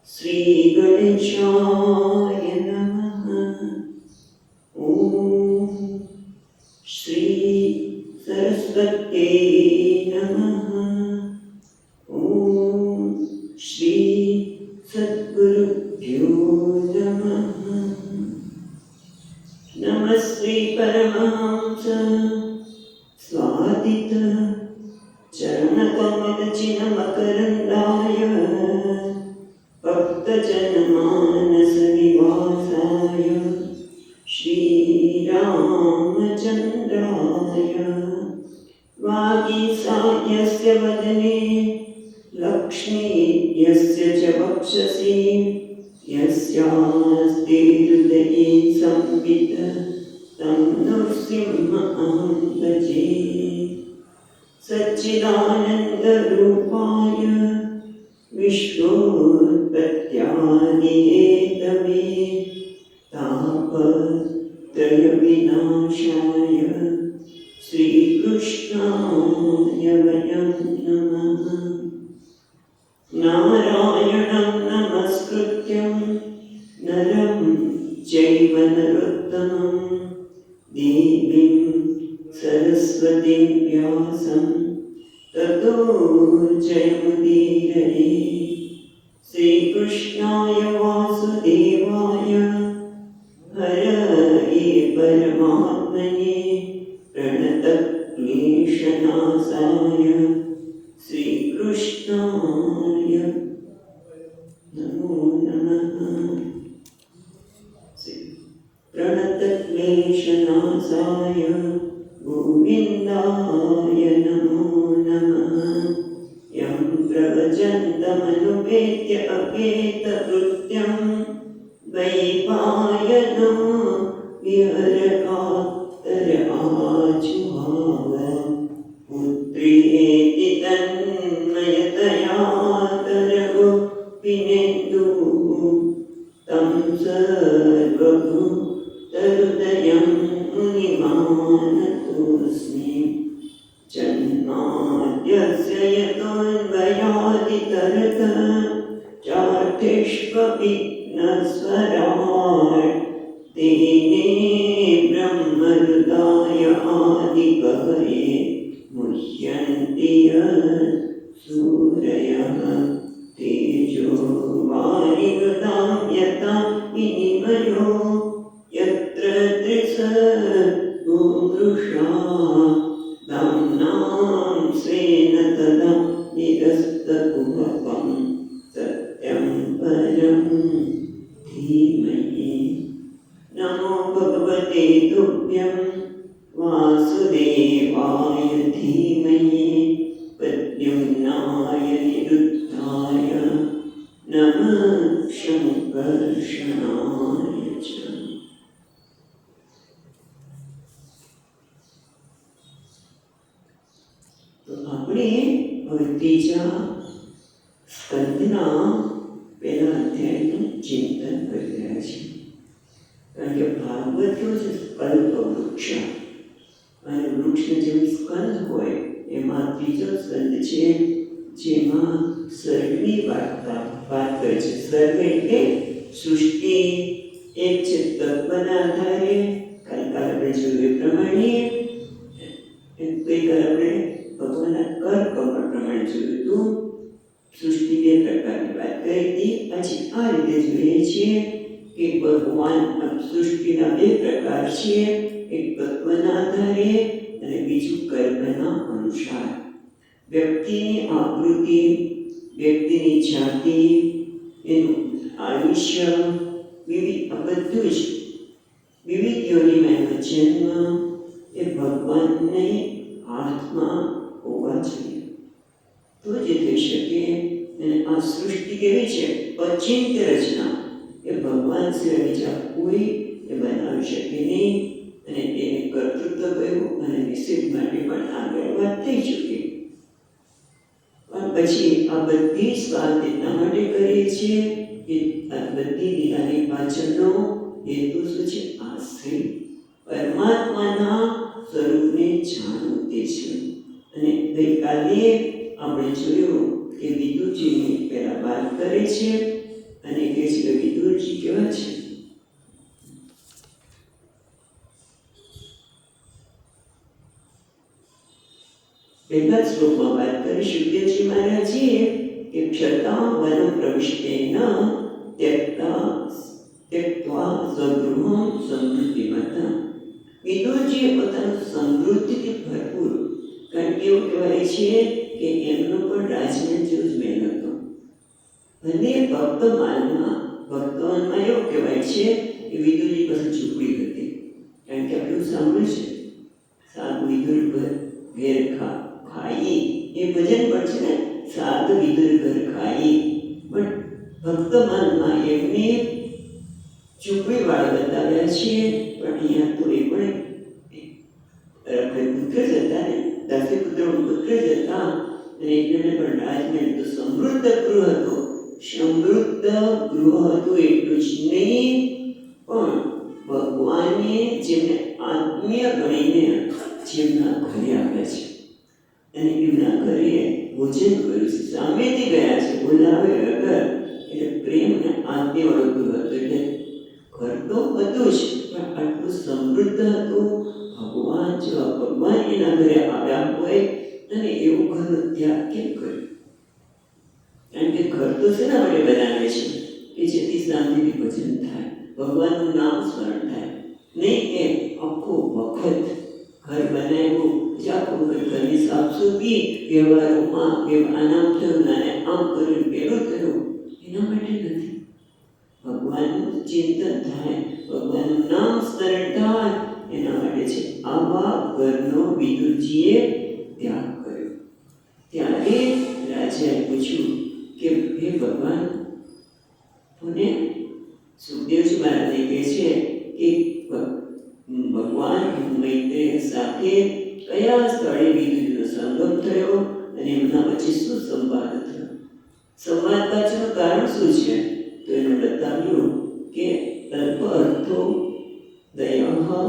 श्री गणेशाय नमः। ओम श्री सरस्वत्यै नमः। ओम श्री सद्गुरुभ्यो नमः। नमः श्री परमहंस स्वादित चरणकमलचिन्मकरन्दाय भक्तजनमानसनिवासाय श्रीरामचन्द्राय वागीसायस्य वदने लक्ष्मी यस्य च वक्षसि यस्यास्ति हृदये संवित् तं नृसिंहं भजे। सच्चिदानन्दरूपाय विश्वोत्पत्त्यादिहेतवे तापत्रयविनाशाय श्रीकृष्णाय वयं नमः। नारायणं नमस्कृत्यं नरं चैव नरोत्तमं देवीं सरस्वतीं व्यासं ततो जयमुदीरये। श्रीकृष्णाय वासुदेवाय हरये परमात्मने प्रणतक्लेशनाशाय श्रीकृष्णाय नमो नमः। प्रणतक्लेशनाशाय गोविन्दाय नमो नमः। यं प्रवचन्तमनुपेत्य अपेतकृत्यं वैपायनो विहरकातर आजुहाव पुत्रेति तन्मयतया तरवो विनेन्दुः तं सर्वभूतहृदयं मुनिमानतोऽस्मि। जन्माद्यस्य यतोऽन्वयादितरतः चार्थेष्वभिघ्नस्वराट् तेने ब्रह्महृदाय आदिकवये मुह्यन्ति सूरयः तेजो वारिमृतां यथा विनिमयो यत्र त्रिसर्गो मृषा दाम्नां स्वेन तदा निरस्तकुहकं सत्यं परं धीमहि। नमो भगवते तुभ्यं वासुदेवाय धीमहि प्रद्युम्नाय निरुद्धाय नमः शङ्कर्षणाय च। તો આપણે હવે ત્રીજા સ્કંદના પહેલા અધ્યાયનું ચિંતન કરી રહ્યા છીએ, કારણ કે ભાગવત કેવું છે કલ્પવૃક્ષ, અને વૃક્ષને જેમ સ્કંદ હોય એમાં ત્રીજો સ્કંદ છે જેમાં સર્ગની વાત કરે છે. સર્ગ એટલે સૃષ્ટિ એક છે તત્વના આધારે, કાલે આપણે જોયું એ પ્રમાણે ગઈકાલે આપણે ભગવાનના કર્મ પ્રમાણે જોયું હતું. સૃષ્ટિ બે પ્રકારની વાત કરી હતી. પછી આ રીતે જોઈએ છીએ કે ભગવાન સૃષ્ટિના બે પ્રકાર છે, એક તત્વના આધારે અને બીજું કર્મના અનુસાર. વ્યક્તિની આકૃતિ, વ્યક્તિની જાતિ, એનું આયુષ્ય, વિવિધ બધું જ વિવિધ યોનિમાં એનો જન્મ એ ભગવાનને હાથમાં હોવા જોઈએ તો જ થઈ શકે. અને આ સૃષ્ટિ કેવી છે? અચિંત્ય રચના, એ ભગવાન સિવાય બીજા કોઈ એ બનાવી શકે નહીં. અને એને કર્તૃત્વ કહ્યું અને નિષેધ માટે પણ આગળ વાત થઈ ચૂકી. પણ પછી આ બધી જ વાત એટલા માટે કરીએ છીએ કે આ બધી લીલાની પાછળનો હેતુ શું છે? આશ્રિત પરમાત્માના સ્વરૂપને જાણવું તે છે. અને ગઈકાલે આપણે જોયું કે વિદુરજીની પહેલા વાત કરે છે અને કહે છે કે વિદુરજી કેવા છે? પહેલા શ્લોકમાં વાત કરી શુદ્ધજી મહારાજીએ કે ક્ષતા વનમ પ્રવિષ્ટેન ત્યક્ત્વા સ્વગૃહં સમૃદ્ધિમતા. વિદુરજીએ પોતાનું સમૃદ્ધિથી ભરપૂર, કારણ કે એવું કહેવાય છે કે એમનો પણ રાજમહેલ જેવો જ મહેલ હતો. અને ભક્તોમાં એવું કહેવાય છે કે વિદુરજી પાસે ઝૂંપડી હતી. કારણ કે આપણે સાંભળ્યું છે સાત વિદુર ઘેર ખાઈ, એ ભજન પણ છે ને, સાત વિદુર ઘર ખાઈ. પણ ભક્તમાનમાં એમને ઝૂંપડી વાળા બતાવ્યા છે. પણ અહીંયા તો એ પણ પુત્ર જ હતા ને, 10 પુત્રોનો પુત્ર જ હતા. અને એટલે પણ રાજમહેલ તો સમૃદ્ધ ગૃહ હતો. સમૃદ્ધ ગૃહ હતું એટલું જ નહીં, પણ ભગવાને જેમને આત્મીય ગણીને જેમના ઘરે આવ્યા છે અને એમના ઘરે ભોજન કર્યું છે, સામેથી ગયા છે, બોલાવે વગર. એટલે પ્રેમ અને આત્મીયવાળો ગૃહ હતો. એટલે ઘર તો હતું જ, પણ આટલું સમૃદ્ધ હતું. ભગવાન એના ઘરે આવ્યા હોય અને એવું ઘરનો ત્યાગ કેમ કર્યો? કારણ કે ઘર તો શેના માટે બનાવે છે? કે જેથી શાંતિથી ભજન થાય, ભગવાનનું નામ સ્મરણ થાય. નહીં કે આખો વખત ઘર બનાવ્યું, આખું ઘરની સાફસૂફી, વ્યવહારોમાં આનામ થયું, નાને આમ કર્યું, પેલું થયું, એના માટે નથી. ભગવાનનું ચિંતન થાય, ભગવાનનું નામ સ્મરણ થાય, એના માટે છે. આવા ઘરનો વિદુરજીએ ત્યાગ કર્યો. ત્યારે રાજાએ પૂછ્યું કે હે ભગવાન, અને સુખદેવજી મહારાજને કહે છે કે ભગવાન મૈત્રેય સાથે કયા સ્થળે વિદુરજીનો સંગમ થયો અને એમના વચ્ચે શું સંવાદ થયો? સંવાદ પાછળનું કારણ શું છે? તો એને બતાવ્યું કે અલ્પ અર્થો દયા,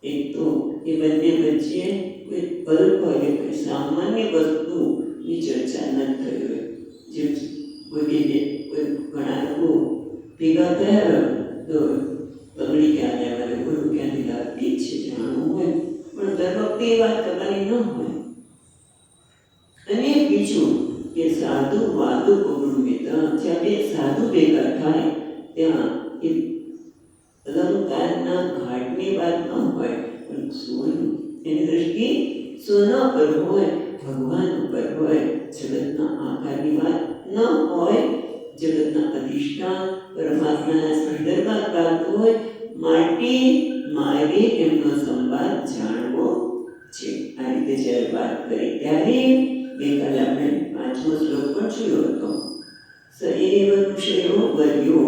એક તો એ બંને વચ્ચે કોઈ અલ્પ કોઈ સામાન્ય વસ્તુની ચર્ચા ન થઈ હોય. જેમ કોઈ ઘણા લોકો ભેગા થયા તો બંગડી ક્યાં લેવાની, કોઈ ક્યાંથી લાવતી છે જાણવું હોય, પણ દર વખતે એ વાત કરવાની ન હોય. અને બીજું કે સાધુ વાદુ કૌટુંબિતા, જ્યાં બે સાધુ ભેગા થાય ત્યાં એ અલંકારના ઘાટની વાત ન હોય, પણ સોનું, એની દ્રષ્ટિ સોના પર હોય, ભગવાન ઉપર હોય, જગતના આકારની વાત ન હોય, જગતના અધિષ્ઠાન પરમાત્માના સંદર્ભમાં વાત હોય. માટે મારે એમનો સંવાદ જાણવો છે. આ રીતે જ્યારે વાત કરી ત્યારે ગઈકાલે આપણે 5મો શ્લોક પણ જોયો હતો. સ એવ ઋષયો વર્યો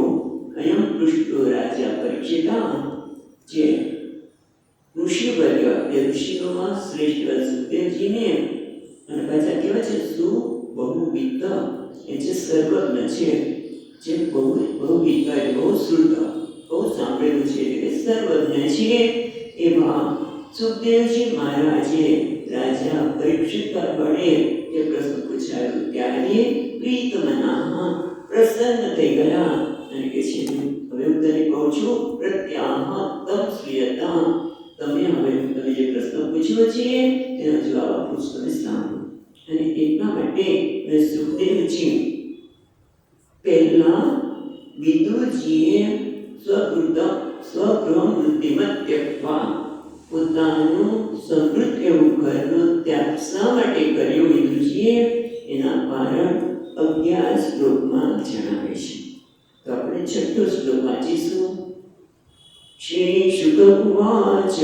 અયમ પૃષ્ઠો રાજા પરીક્ષિતા. જે ઋષિવર્ય, એ ઋષિઓમાં શ્રેષ્ઠ સુખદેવજીને, અને પાછા કેવા છે સુબહુવિદ, એ જે સર્વજ્ઞ છે, જે બહુવિદ, બહુ શ્રુત, બહુ સાંભળેલું છે, એટલે સર્વજ્ઞ છે, એવા સુખદેવજી મહારાજે રાજા પરીક્ષિત વડે એ પ્રશ્ન પૂછાયો ત્યારે પ્રીતમના, પ્રસન્ન થઈ ગયા. અને કે છે હવે હું તને કહું છું, પ્રત્યાહ તમ શ્રીયતા, તમે હવે તમે જે પ્રશ્ન પૂછ્યો છે એનો જવાબ આપું છું, તમે સાંભળો. અને એટલા માટે સુખદેવજી પહેલા વિદુરજીએ સ્વગૃહ મૃત્યુમત ત્યક્ત્વા, પોતાનું સમૃદ્ધ એવું ઘરનો ત્યાગ શા માટે કર્યો વિદુરજીએ, એના કારણ 11 શ્લોકમાં જણાવે છે. તો આપણે 6થો શ્લોક વાંચીશું. શ્રી શુક ઉવાચ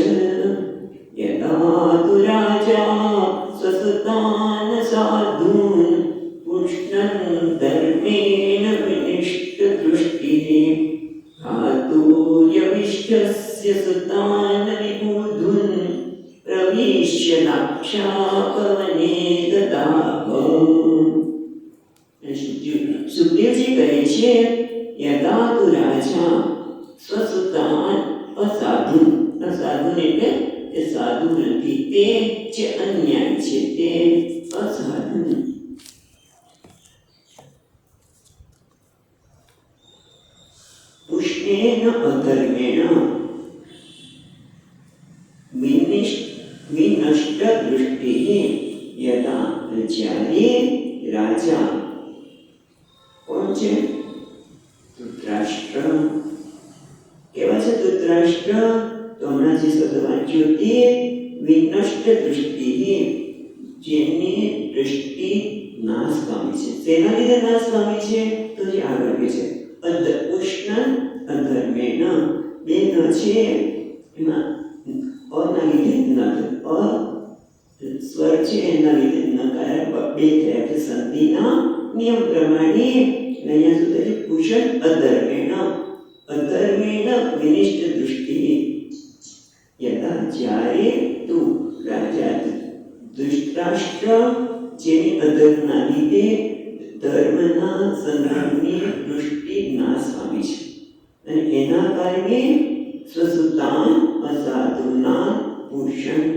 યદા તુ રાજા સ્વસુતાન સાધૂન પુષ્ણં ધર્મેણ વિનિષ્ટ દૃષ્ટિઃ ધાતુર્યવિષ્ટસ્ય સુતાન વિબુધુન પ્રવિશ્ય નાક્ષાપવને દદાહ. સુખદેવજી કહે છે યદા તુ રાજા સ્વસુતાન અસાધુન, અસાધુન એટલે તે સાધુ નથી, તે જે અન્યાય છે તે અસાધુન. પુષ્ણેન અધર્મેણ વિનષ્ટ દૃષ્ટિ યદા જ્યારે રાજા કોણ છે? ધૃતરાષ્ટ્ર. કેવા છે ધૃતરાષ્ટ્ર? તો હમણાં જે શબ્દ વાંચ્યો તે વિનષ્ટ દૃષ્ટિ, જેની દૃષ્ટિ નાશ પામી છે. શેના લીધે નાશ પામી છે? તો જે આગળ કે છે પુષ્ણ અધર્મેણ, બે ન છે એમાં અના લીધે ન સ્વર છે એના લીધે નકાર બે થયા છે સંધિના નિયમ પ્રમાણે. અહીંયા શું થાય છે? પુષ્ણ અધર્મેણ, અધર્મેણ વિનિષ્ટ દૃષ્ટિ યદા જ્યારે તું રાજા ધૃતરાષ્ટ્ર, જેની અધર્મના લીધે ધર્મના સંગ્રામની દૃષ્ટિ નાશ પામી છે અને એના કારણે સ્વસુતાન અસાધુના ભૂષણ,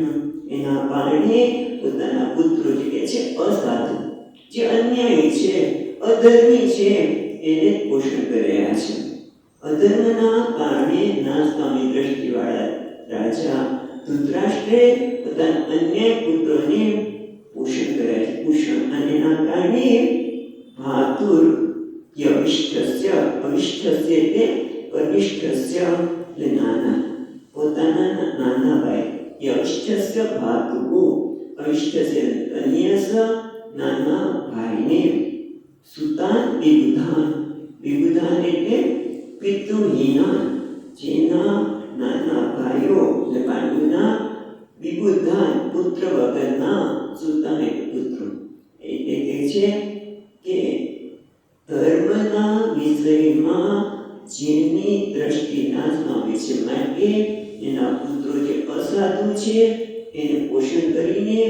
એના કારણે પોતાના પુત્રો જે કે છે અસાધુ, જે અન્યાયી છે, અધર્મી છે, એને પોષણ કરી રહ્યા છે. અધર્મના કારણે નાશ પામી દ્રષ્ટિવાળા રાજા ધૃતરાષ્ટ્રે પોતાના અન્યાય પુત્રોને પોષણ કર્યા છે. પોષણ અને એના કારણે ભાતુર યવિષ્ઠસ્ય, અવિષ્ઠસ્ય એટલે કનિષ્ઠસ્ય એટલે નાના, પોતાના નાના ભાઈ, યવિષ્ઠસ્ય ભાતુહુ, અવિષ્ઠસ્ય કન્યસ નાના ભાઈને, સુતાન વિબુધાન, વિબુધાન એટલે પિતૃહીના, જેના નાના ભાઈઓ એટલે પાંડુના વિબુધાન પુત્ર વગરના, સુતાન એટલે પુત્રો. એટલે કહે છે કે ધર્મના વિષયમાં જેની દ્રષ્ટિ નાશ પામી છે, માટે એના પુત્રો જે અસાધુ છે એને પોષણ કરીને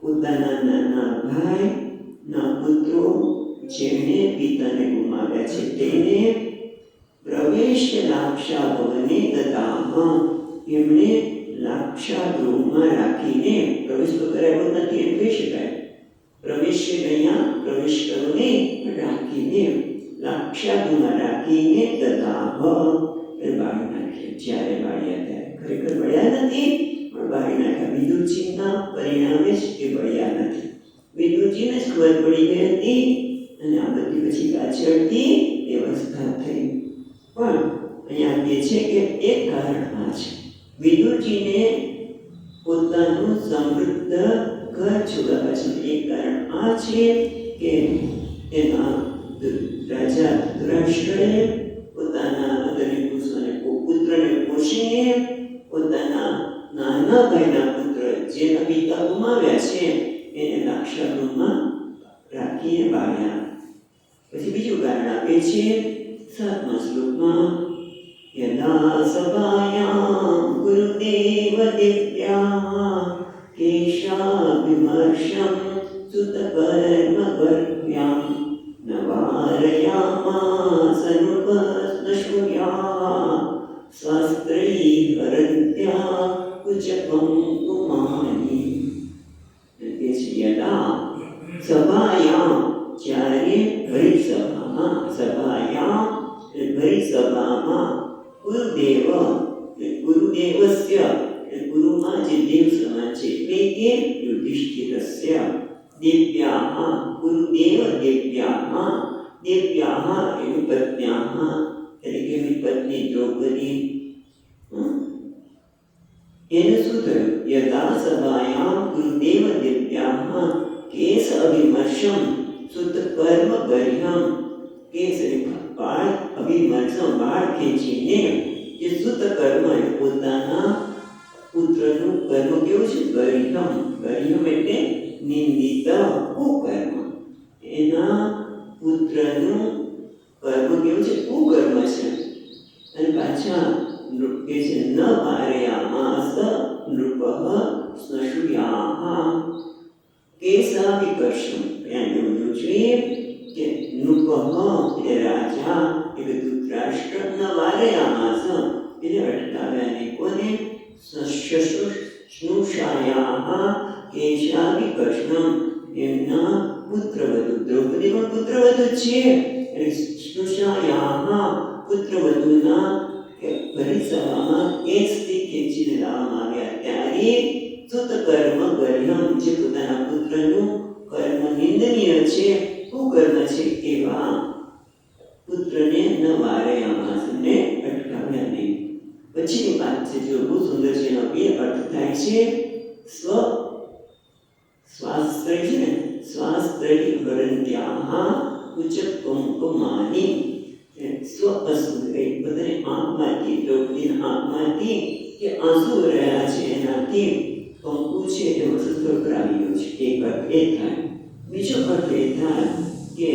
પોતાના નાના ભાઈના પુત્રો જેણે પિતાને ગુમાવ્યા છે તેને પ્રવેશ લાક્ષા ભવને દદાહ, એમણે લાક્ષા ગૃહમાં રાખીને, પ્રવેશ તો કરાવ્યો નથી એમ કહી શકાય, પ્રવેશ અહીંયા પ્રવેશ કરો નહીં પણ રાખીને, લાક્ષા ગૃહમાં રાખીને દદાહ એ બાળી નાખ્યા. જ્યારે બાળ્યા ત્યારે ખરેખર બળ્યા નથી પણ બાળી નાખ્યા. વિદુરજીના પરિણામે જ એ બળ્યા નથી. વિદુરજીને જ ખબર પડી ગઈ હતી અને આ બધી પછી પાછળથી વ્યવસ્થા થઈ. પણ અહીંયા કહે છે કે એક કારણ આ છે, વિદુરજીને પોતાનું સમૃદ્ધ ઘર છોડવા પાછળનું એક કારણ આ છે કે એના રાજા ધૃતરાષ્ટ્રએ પોતાના પુત્રને પોષીને પોતાના નાના ભાઈના પુત્ર જેના પિતા ગુમાવ્યા છે એને લાક્ષાગૃહમાં રાખીને બાળ્યા. પછી બીજું કારણ આપે છે 7મા શ્લોકમાં, યદા સભાયામ ગુરુદેવ દિવ્યા કેશા વિમર્શમ સુતકર્મ વર્ભ્યામ નવારયામાસ અનુપસ્નશુયા શાસ્ત્રૈ હરન્ત્યા કુચકં કુમારી. એટલે યદા સભાયામ, જ્યારે ભરી સભામાં, સભાયામ ભરી સભામાં ગુરુદેવ, ગુરુદેવસ્ય ગુરુમાં જે દેવ સમાન છે એટલે કે યુધિષ્ઠિરસ્ય, દિવ્યાઃ ગુરુદેવ દિવ્યાઃ, દિવ્યાઃ એની પત્ન્યાઃ એટલે કે એની પત્ની દ્રૌપદી. એને શું થયું? યદા સભાયામ ગુરુદેવ દિવ્યાઃ કેશ અભિમર્શમ સુતકર્મ ગર્હ્યમ, કેશ બાળ અભિમર્શમ બાળ ખેંચીને, જે સુતકર્મ પોતાના પુત્રનું કર્મ કેવું છે? ગર્હ્યમ, ગર્હ્યમ એટલે નિંદિત કુકર્મ, એના પુત્રનું કર્મ કેવું છે? કુકર્મ છે. અને પાછા કે છે ન પારયામાસ નૃપઃ સ્નશુયાઃ, કેશા વિકર્ષમ. ત્યાં જોવું જોઈએ કે નૃપઃ એટલે રાજા એટલે ધૃતરાષ્ટ્ર, ન વારયામાસ એટલે અટકાવ્યા ને કોને? સ્નુષાયાઃ કેશા વિકર્ષમ, એમના પુત્રવધુ, દ્રૌપદી પણ પુત્રવધુ છે એટલે સ્નુષાયાઃ પુત્રવધૂના પરિસરમાં કેસથી ખેંચીને લાવવામાં આવ્યા ત્યારે સુત કર્મ ગર્હમ, જે પોતાના પુત્રનું કર્મ નિંદનીય છે, કુકર્મ છે, એવા પુત્રને ન વારયામાસને અટકાવ્યા નહીં. પછીની વાત છે જો બહુ સુંદર છે. એનો બે અર્થ થાય છે. સ્વાસ્ત્રય છે ને, સ્વાસ્ત્રય હરંત્યાહ ઉચ્ચ કુંકુમાની, સ્વ અસુરે બધાને આંખમાંથી, દ્રૌપદીના આંખમાંથી કે આંસુ રહ્યા છે એનાથી કંકુ છે એ વસ્તુ પર આવી ગયો છે. એક અર્થ એ થાય. બીજો અર્થ એ થાય કે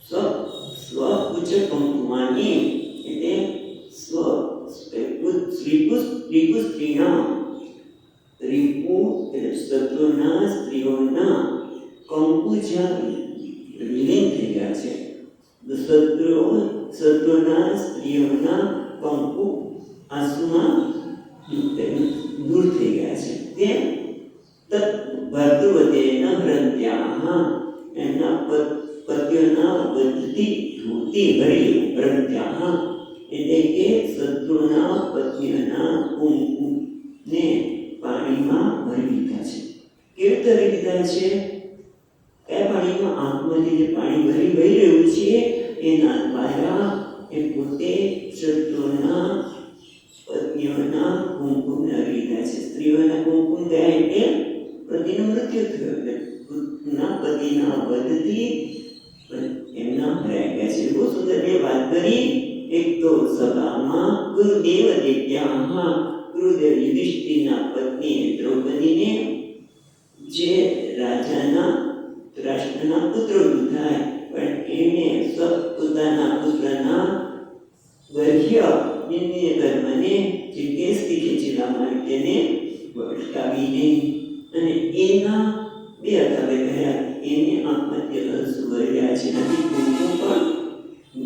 સ્વ ઉચ્ચ કંકુમાની એટલે રીપુ સ્ત્રીના, રીપુ એટલે શત્રુના સ્ત્રીઓના કંકુ જ્યાં વિલીન થઈ ગયા છે, શત્રુના સ્ત્રીઓના કંકુ આંસુમાં દૂર થઈ ગયા છે. તે ભર્તૃવદેન હૃદયાહ, એમના પત્યોના વધતી ધોતી ભરી હૃદયાહ એટલે કે શત્રુના પત્નીઓના કુંકુને પાણીમાં ભરી દીધા છે. કેવી રીતે ભરી દીધા છે? કયા પાણીમાં? આંખમાંથી જે પાણી વહી રહ્યું છે એના દ્વારા એ પોતે શત્રુના પત્નીઓના કુંકુમને હરી દીધા છે. સ્ત્રીઓના કુંકુમ ગયા એટલે પતિનું મૃત્યુ થયું, ના પતિના વધથી એમના હરાઈ ગયા છે. બહુ સુંદર બે વાત કરી. એક તો સભામાં ગુરુદેવ દેવ્યા, ગુરુદેવ યુધિષ્ઠિરના પત્ની દ્રૌપદીને, જે રાજાના રાષ્ટ્રના પુત્રવધુ થાય, પણ એણે પોતાના પુત્રના ગર્હ્ય નિંદનીય કર્મને જે કેસથી ખેંચી લાવવામાં તેને અટકાવી નહીં. અને એના બે અર્થ કહ્યા. એને આંખમાંથી આંસુ વહ્યા છે, નથી કુંકુમ પણ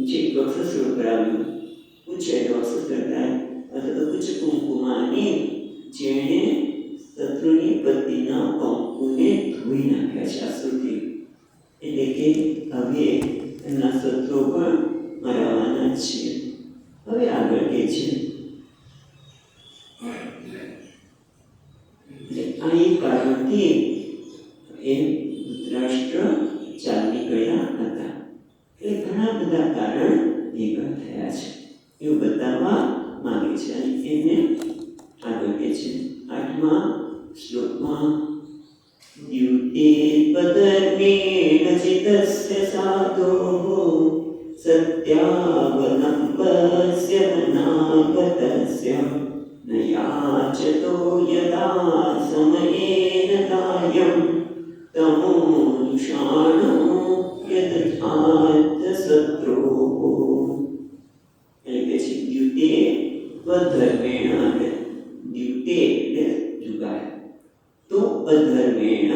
જે વક્ષસ્થ પર આવ્યું, પૂછે વક્ષસ્થ થાય અથવા તો પૂછ કુંકુમાની, જેણે શત્રુની પત્નીના કંકુને ધોઈ નાખ્યા છે આંસુથી. એટલે કે હવે એમના શત્રુ પણ મરાવાના છે. હવે આગળ કે છે આ એક કારણથી એ ધૃતરાષ્ટ્ર ચાલી નીકળ્યા હતા. એટલે ઘણા બધા કારણ ભેગા થયા છે એવું બતાવવા માંગે છે. અને એને આગળ કે છે 8મા શ્લોકમાં દ્યુતે પદર્મેણ ચિતસ્ય સાધોઃ સત્યાવલંબસ્ય મનાગતસ્ય ન યાચતો યદા સમયેન દાયં તમોનુષાણો યદથાત શત્રોઃ. એટલે કે છે દ્યુતે પદર્મેણ, દ્યુતે એટલે જુગાર, તો અધર્મેણ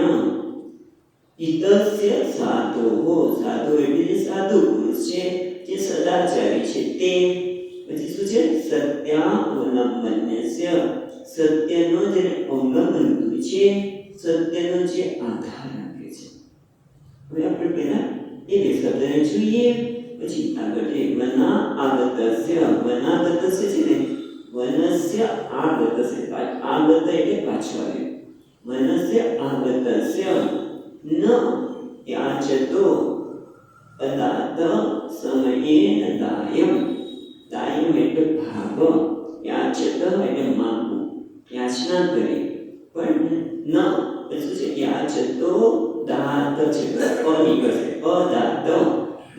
હિતસ્ય સાધોઃ, સાધુ એટલે જે સાધુ પુરુષ છે, જે સદાચારી છે તે. પછી શું છે? સત્યાવલંબનસ્ય, સત્યનો જે અવલંબન છે, સત્યનો જે આધાર રાખે છે. હવે આપણે પહેલા એ બે શબ્દને જોઈએ, પછી આગળ જે વના આગતસ્ય, વનાગતસ્ય છે ને, વનસ્ય આગતસ્ય, આગત એટલે પાછો આવે. વનસ્ય આગતસ્ય ન યાચતો અદાત સમયેન દાયમ, દાયમ એટલે ભાગ, યાચત એટલે માંગવું, યાચના કરે, પણ ન શું છે? યાચતો દાત છે, અની કરશે, અદાત,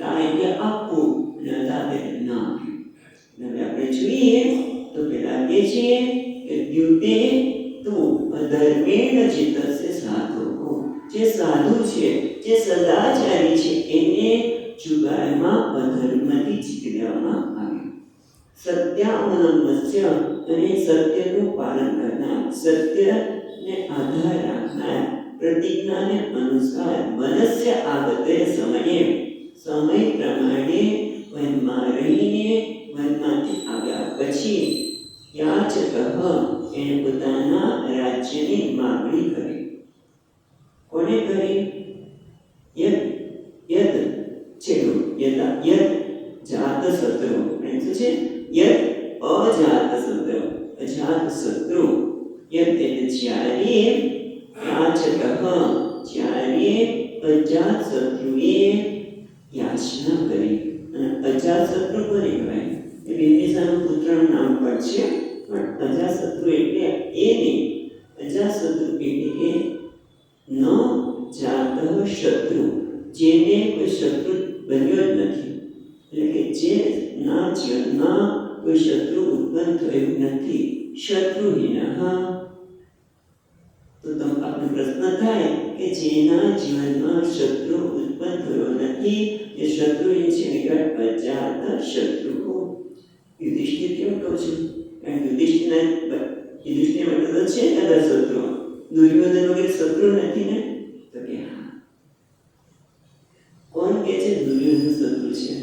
દાય એટલે આપવું, અને અદાત એટલે ન આપ્યું. હવે આપણે જોઈએ તો પેલા કે છે કે દ્યુતે તો અધર્મેણ ચિત્તસ્ય સાધોઃ, જે સાધુ છે, જે સદાચારી છે, એને જુગારમાં અધર્મથી જીતી લેવામાં આવ્યું. સત્યાવલંબસ્ય, અને સત્યનું પાલન કરનાર, સત્યને આધાર રાખનાર, પ્રતિજ્ઞાને અનુસાર મનસ્ય આગતે સમયે, સમય પ્રમાણે વનમાં રહીને વનમાંથી આવ્યા પછી યાચકઃ એને પોતાના રાજ્યની માગણી કરી. કોને કરી? યદ યદ છેલ્લું યદ અજાતશત્રુએ યાચના કરી. અને અજાતશત્રુ કોને કહેવાય? એ બિંબિસારના પુત્રનું નામ પણ છે, પણ અજાતશત્રુ એટલે એ નહીં. અજાતશત્રુ એટલે કે ન જાત શત્રુ, જેને કોઈ શત્રુ બન્યો જ નથી, એટલે કે જે ના જીવનમાં કોઈ શત્રુ ઉત્પન્ન થયું નથી. શત્રુહીન. તો આપણને પ્રશ્ન થાય કે જેના જીવનમાં શત્રુ ઉત્પન્ન થયો નથી, એ શત્રુહીન છે, અજાત શત્રુ. યુધિષ્ઠિર કેમ કહું છું? કારણ કે યુધિષ્ઠિર માટે તો છે બધા શત્રુ. દુર્યોધન વગેરે શત્રુ નથી ને? તો કે હા. કોણ કે છે દુર્યોધન શત્રુ છે?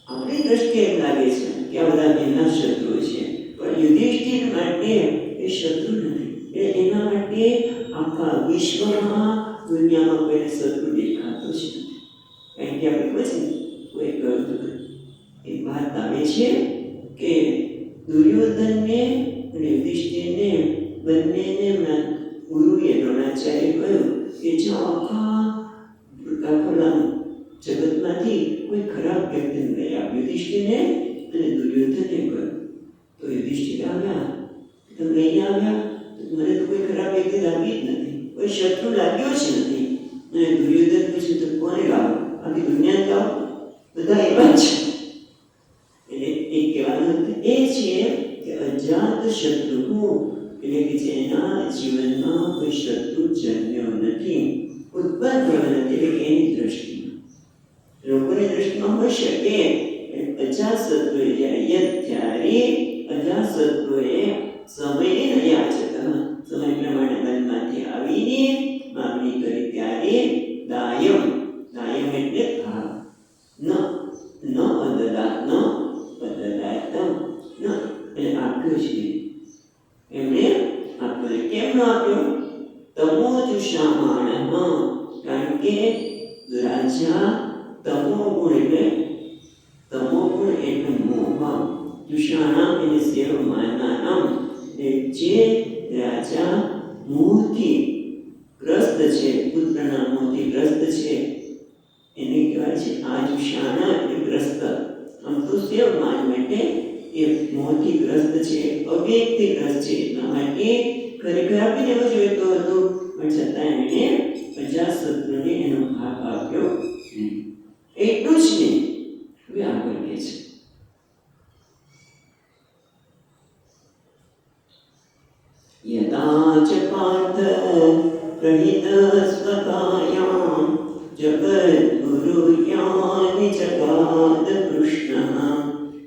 આપણી દ્રષ્ટિએ એમ લાગે છે કે આ બધા એના શત્રુઓ છે, પણ યુધિષ્ઠિર માટે એ શત્રુ નથી. એના માટે આખા વિશ્વમાં, દુનિયામાં કોઈને શત્રુ દેખાતો છે. કારણ કે આપણે કહે છે કોઈ કહ્યું એક વાત આવે છે કે દુર્યોધનને અને યુધિષ્ઠિરને બંનેને ગુરુએ દ્રોણાચાર્ય કહ્યું કે જો આખા જગતમાંથી કોઈ ખરાબ વ્યક્તિને લઈ આપ. યુધિષ્ઠિરને અને દુર્યોધનને કહ્યું. તો યુધિષ્ઠિર આવ્યા, તમે લઈને આવ્યા, મને તો કોઈ ખરાબ વ્યક્તિ લાગી જ નથી, કોઈ શત્રુ લાગ્યો જ નથી. અને દુર્યોધન પૂછ્યું તો કોને લાવો? આખી દુનિયા લાવો, બધા એવા જ. એટલે એક કહેવાનું એ છે કે અજાત શત્રુ એટલે કે જેના જીવનમાં કોઈ શત્રુ જન્મ્યો નથી, ઉત્પન્ન થયો નથી. એટલે કે એની દ્રષ્ટિમાં, લોકોની દ્રષ્ટિમાં હોઈ શકે. અજાતશત્રુએ ત્યારે અજાતશત્રુએ સમયને યાચતા, સમય પ્રમાણે વનમાંથી આવીને માગણી કરી ત્યારે દાયમ એટલે ભાવ ન અદદાતમ ન એટલે આપ્યો છે. એમણે આપ્યો. કેમ ન આપ્યો? તમોજુષામાણ. કારણ કે રાજા તમોગુણ એટલે મોહ, જુષાણામ એટલે સેવમાનાનામ, જે રાજા મોહથી ગ્રસ્ત છે, પુત્રના મોહથી ગ્રસ્ત છે, એને કહેવાય છે આજુષાણા એટલે ગ્રસ્ત. આમ તો સેવમાન માટે એ મોહથી ગ્રસ્ત છે, અવેગથી ગ્રસ્ત છે. એટલા માટે ખરેખર આપી દેવો જોઈએ તો હતું, પણ છતાં એમણે અજાતશત્રુને એનો ભાગ આપ્યો નહીં. એટલું જ નહીં, હવે આગળ કહે છે યદા ચ પાર્થ પ્રહિત સ્વકાયામ જગદ્ગુરુયાનિ જગાદ કૃષ્ણઃ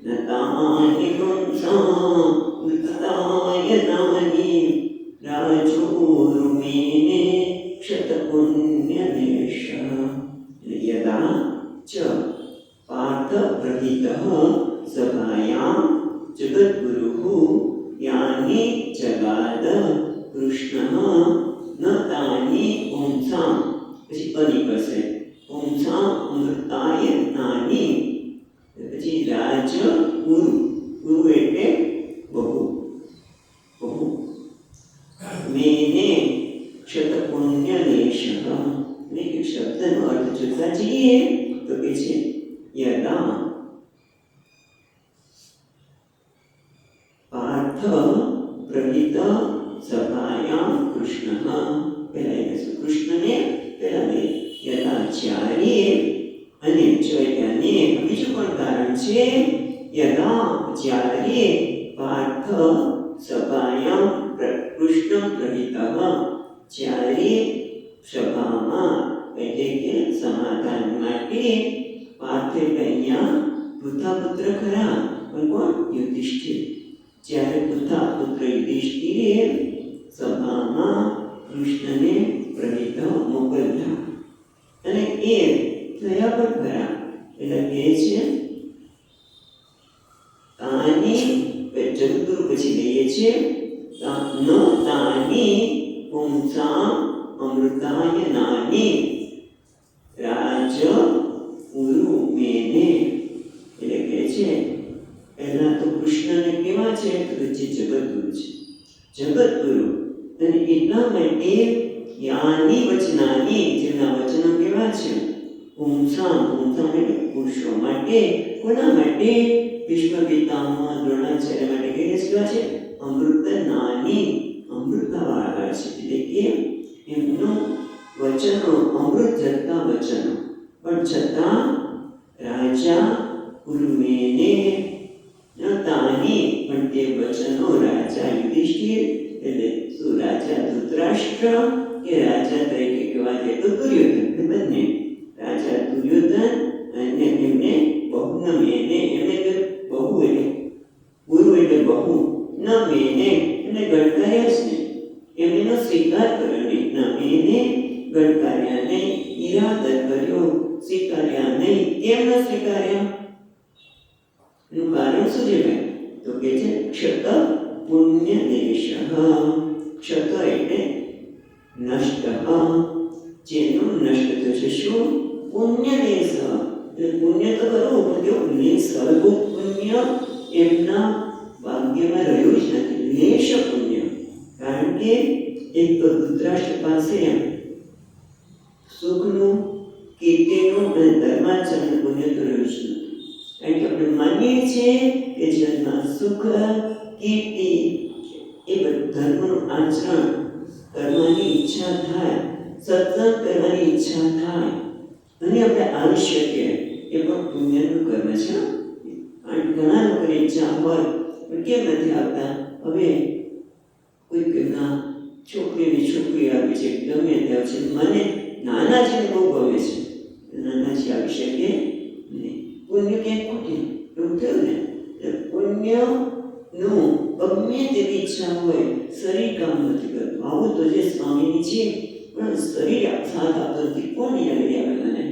નતાનિ પુંસાં ઉત્તાય નાની રાજોરુમેને ક્ષતપુણ્યમેષ. યદા ચ પાર્થ પ્રહિતઃ સભાયામ જગદ્ગુરુઃ યાનિ જગાદ કૃષ્ણઃ ન તાનિ પુંસાં, પછી અનિ કરશે, પુંસાં અમૃતાય નાની. પછી રાજ ગુરુ એટલે બહુ મેને ક્ષતપુણ્યલેશ. એટલે શબ્દનો અર્થ જોતા જઈએ તો કે છે યદા પાર્થ પ્રહિત સભાયામ કૃષ્ણ. પહેલા કૃષ્ણને પહેલા યદા જ્યારે, અને અને બીજું પણ કારણ છે યદા જ્યારે પાર્થ સભાયામ કૃષ્ણ પ્રહિત, જ્યારે સભામાં એટલે કે સમાધાન માટે પાર્થ અહીંયા વૃથા પુત્ર ખરા, પણ કોણ? યુધિષ્ઠિર. જ્યારે વૃથા પુત્ર યુધિષ્ઠિરે સભામાં કૃષ્ણને પ્રહિત મોકલ્યા, અને એ થયા પણ ખરા. એટલે કહે છે તાની જગદુરુ પછી લઈએ છે ન તાની પુંસાં અમૃતાય નાની રાજ ઉરુ મેને. એટલે કહે છે પહેલા તો કૃષ્ણને કેવા છે તો જે જગદગુરુ છે, જગદગુરુ. અને એટલા માટે યાની વચનાની, જેમના વચનો કેવા છે. પુંસામ એટલે પુરુષો માટે. કોના માટે? ભીષ્મ પિતામહ દ્રોણાચાર્ય માટે. કેવા છે? અમૃત નાની, અમૃતવાળા છે. એટલે કે એમનું વચનો અમૃત જતા વચનો, પણ છતાં રાજા ઉર્મેને તાની, પણ તે વચનો રાજા યુધિષ્ઠિર એટલે શું રાજા ધૃતરાષ્ટ્ર કે રાજા તરીકે કહેવા જાય તો દુર્યોધન, બંને રાજા દુર્યોધન અને એમને બહુ ન મેને, એમને બહુ એટલે ગુરુ એટલે બહુ ન મેને એમને ગણકાર્યા જ નહીં, એમનો સ્વીકાર કર્યો નહીં. ન મેને ગણકાર્યા નહીં, ઈરાદત કર્યો, સ્વીકાર્યા નહીં. કેમ ન સ્વીકાર્યા? એનું કારણ શું છે ભાઈ? તો કે છે ક્ષત પુણ્ય દેશ. ક્ષત એટલે નષ્ટ, જેનું નષ્ટ થશે. શું? પુણ્ય દેશ. એટલે પુણ્ય તો કરવું, પણ કેવું લેશ, પુણ્ય એમના ભાગ્યમાં રહ્યું જ નથી. લેશ પુણ્ય. કારણ કે એક તો ધૃતરાષ્ટ્ર પાસે સુખનું, કીર્તિનું અને ધર્માચરણનું પુણ્ય તો રહ્યું જ નથી. કારણ કે આપણે માનીએ છીએ કે જીવનમાં સુખ, કીર્તિ એ બધું ધર્મનું આચરણ કરવાની ઈચ્છા થાય, સત્સંગ કરવાની ઈચ્છા થાય અને આપણે આવી શકીએ, એ પણ પુણ્યનું કર્મ છે. ઘણા લોકોની ઈચ્છા હોય પણ કેમ નથી આવતા? હવે કોઈ ઘરના છોકરી આવી છે, ગમે ત્યાં છે, મને નાના છે બહુ ગમે છે, નાના છે આવી શકે નહીં. પુણ્ય ક્યાંક ખૂટે એવું થયું ને. પુણ્યનું ગમે તેવી ઈચ્છા હોય, શરીર કામ નથી કરતું. આવું તો જે સ્વામીની છે, પણ શરીર સાથ આપતું નથી. કોણ યાદ આવે મને?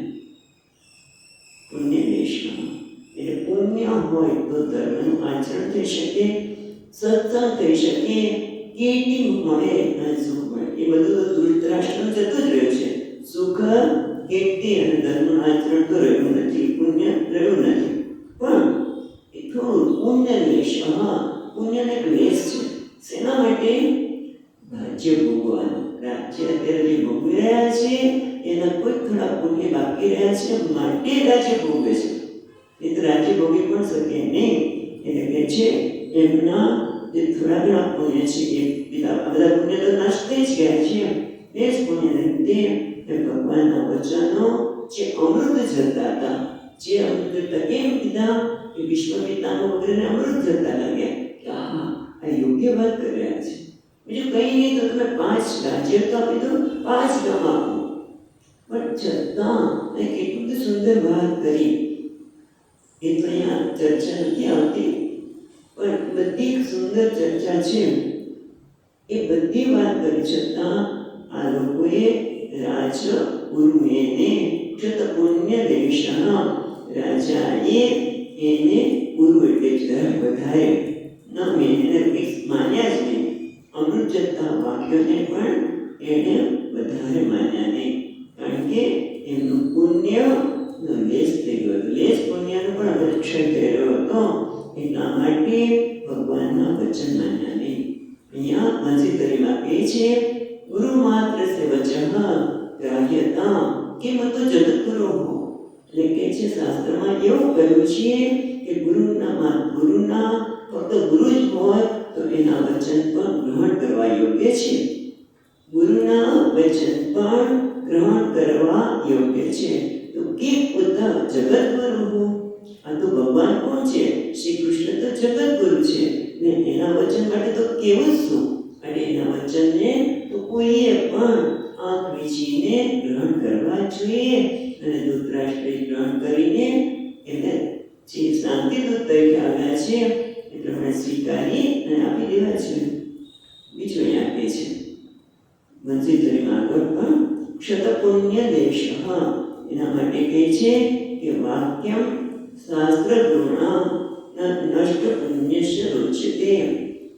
પુણ્ય દેશમાં. એટલે પુણ્ય હોય તો ધર્મનું આચરણ થઈ શકે, સત્સંગ થઈ શકે, કીર્તિ મળે અને સુખ મળે. એ બધું તો ધૃતરાષ્ટ્ર જતું જ રહ્યું છે. સુખ, કીર્તિ અને ધર્મનું આચરણ તો રહ્યું નથી, પુણ્ય રહ્યું નથી. પણ એ થોડું પુણ્ય લેશ. પુણ્યને ક્લેશ છે. શેના માટે? રાજ્ય ભોગવાનું. રાજ્ય અત્યારે જે ભોગવી રહ્યા છે એના કોઈ થોડા પુણ્ય બાકી રહ્યા છે માટે રાજ્ય ભોગવે છે. એ તો રાજ્ય ભોગવી પણ શકે નહીં. એટલે કે છે એમના જે થોડા ઘણા પુણ્ય છે એ બધા પુણ્ય તો નાશ થઈ જ ગયા છે. એ જ પુણ્યને લીધે એ ભગવાનના વચનો જે અમૃત જતા હતા, જે અમૃત જતા કેમ કીધા કે ભીષ્મ પિતામહ વગેરેને અમૃત જતા લાગ્યા કે આ યોગ્ય વાત કરી રહ્યા છે. બીજું કંઈ નહીં તો તમે 5 રાજ્ય તો આપી દો, 5 ગામ આપો. પણ છતાં મેં કેટલું સુંદર વાત કરી. એ તો અહીંયા ચર્ચા નથી આવતી, પણ બધી સુંદર ચર્ચા છે. એ બધી વાત કરી છતાં આ લોકોએ રાજ ઉર્મેને ક્ષત પુણ્ય દેશ, રાજાએ એને ગુરુ એટલે વધારે ન મેને માન્યા જ નહીં. અમૃત જતા વાક્યોને પણ એને વધારે માન્યા નહીં. કારણ કે એમનું પુણ્યનો લેશ થઈ ગયો. લેશ પુણ્યનો પણ અપેક્ષા થઈ રહ્યો હતો. એટલા માટે ભગવાનના વચન માન્યા નહીં. અહીંયા મંજિતરીમાં કહે છે ગુરુ માત્ર સે વચઃ ગ્રાહ્યતા કિમ તો જગતગુરો હો. એટલે કે છે શાસ્ત્રમાં એવું કહ્યું છે કે ગુરુના ફક્ત ગુરુ જ હોય તો એના વચન પણ ગ્રહણ કરવા યોગ્ય છે. ગુરુના વચન પણ ગ્રહણ કરવા યોગ્ય છે. તો કે પોતા જગતગુરુ હો. આ તો ભગવાન કોણ છે? શ્રી કૃષ્ણ તો જગતગુરુ છે ને એના વચન માટે તો કેવું શું? અને એના વચનને તો કોઈએ પણ આંખ વીંચીને ગ્રહણ કરવા જોઈએ. અને ધૃતરાષ્ટ્રે ગ્રહણ કરીને એને જે શાંતિદૂત તરીકે આવ્યા છે એ પ્રમાણે સ્વીકારી અને આપી દેવા છે. બીજું અહીં આપે છે મંજિતરીમાં આગળ પણ ક્ષત પુણ્ય દેશ. એના માટે કહે છે કે વાક્યમ શાસ્ત્ર ગુણ નષ્ટ પુણ્યસ્ય રોચતે.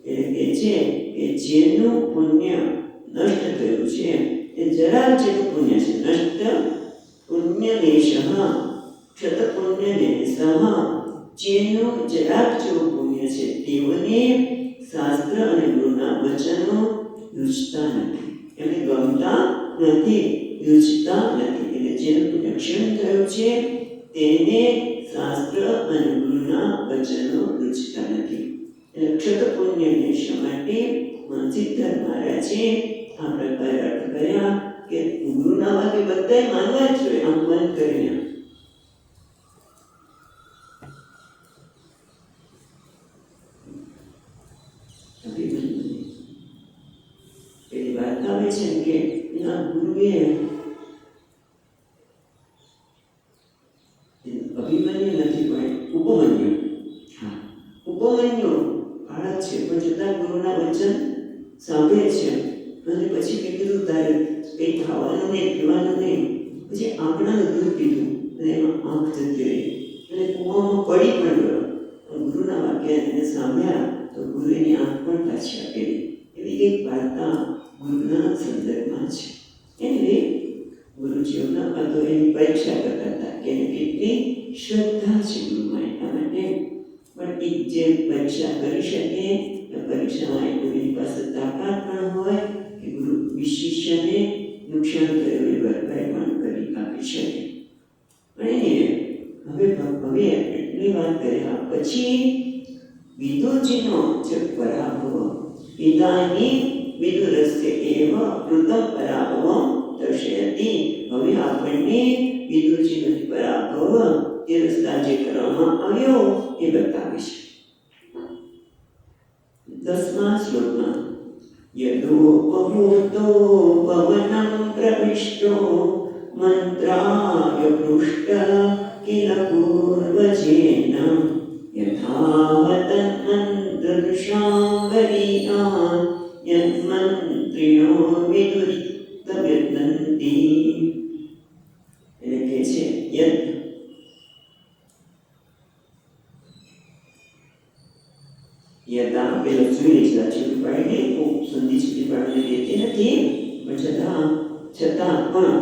એટલે કે છે કે જેનું પુણ્ય નષ્ટ થયું છે એ જરા જેવું પુણ્ય છે. નષ્ટ પુણ્ય દેશ ક્ષત પુણ્ય દેશ. જેનું જરાક જેવું પુણ્ય છે તેઓને શાસ્ત્ર અને ગુરુના વચનો રૂચતા નથી, એમને ગમતા નથી, રૂચતા નથી. એટલે જેનું પુણ્યક્ષણ થયું છે તેને શાસ્ત્ર અને ગુરુના વચનો રૂચતા નથી. ક્ષત પુણ્યને માટે સિદ્ધર મહારાજે આ પ્રકારે અર્થ કર્યા કે ગુરુના વાક્ય બધાય માનવા જ જોઈએ. આમ બંધ કરીને પેલી વાત આવે છે કે એના ગુરુએ અભિમન્યુ નથી પણ ઉપમન્યુ, હા ઉપમન્યુ બાળક છે પણ છતાં ગુરુના વચન સાંભળે છે અને પછી કીધું તારે કંઈ ખાવાનું નહીં પીવાનું નહીં, પછી આંકડાનું દૂધ પીધું અને એમાં આંખ જતી રહી અને કૂવામાં પડી પણ ગયો. ગુરુના વાક્ય એને સાંભળ્યા તો ગુરુની આંખ પણ પાછી આપેલી. એવી એક વાર્તા ગુરુના સંદર્ભમાં છે. એટલે ગુરુજીઓના તો એની પરીક્ષા કરતા હતા કે એને કેટલી શ્રદ્ધા છે ગુરુમાં. એટલા માટે પણ એક જે પરીક્ષા કરી શકે પરીક્ષામાં એની પાસે તાકાત પણ હોય કે ગુરુ શિષ્યને નુકસાન થયું એ ભરપાઈ પણ કરી આપી શકે. અને હવે એટલી વાત કર્યા પછી વિદુરજીનો જે પરાભવ ઇદાનીં વિદુરસ્ય એવ કૃતમ પરાભવં દર્શયતિ. હવે આપણને વિદુરજીનો પરાભવ તિરસ્કાર જે કરવામાં આવ્યો એ બતાવે છે. 10મા શ્લોકમાં યદોપહૂતો પવનં પ્રવિષ્ટો મંત્રાય પૃષ્ટ કિલ પૂર્વજેન યથાવતન્મંત્રદૃશાંબરીયાન યન્મંત્રિણો વિદુરિતવ્યદન્તિ. એટલે કે છે યદ યદા પેલો જોઈ છે છૂટી પાડીને સંધિ છૂટી પાડીને દેતી નથી પણ છતાં પણ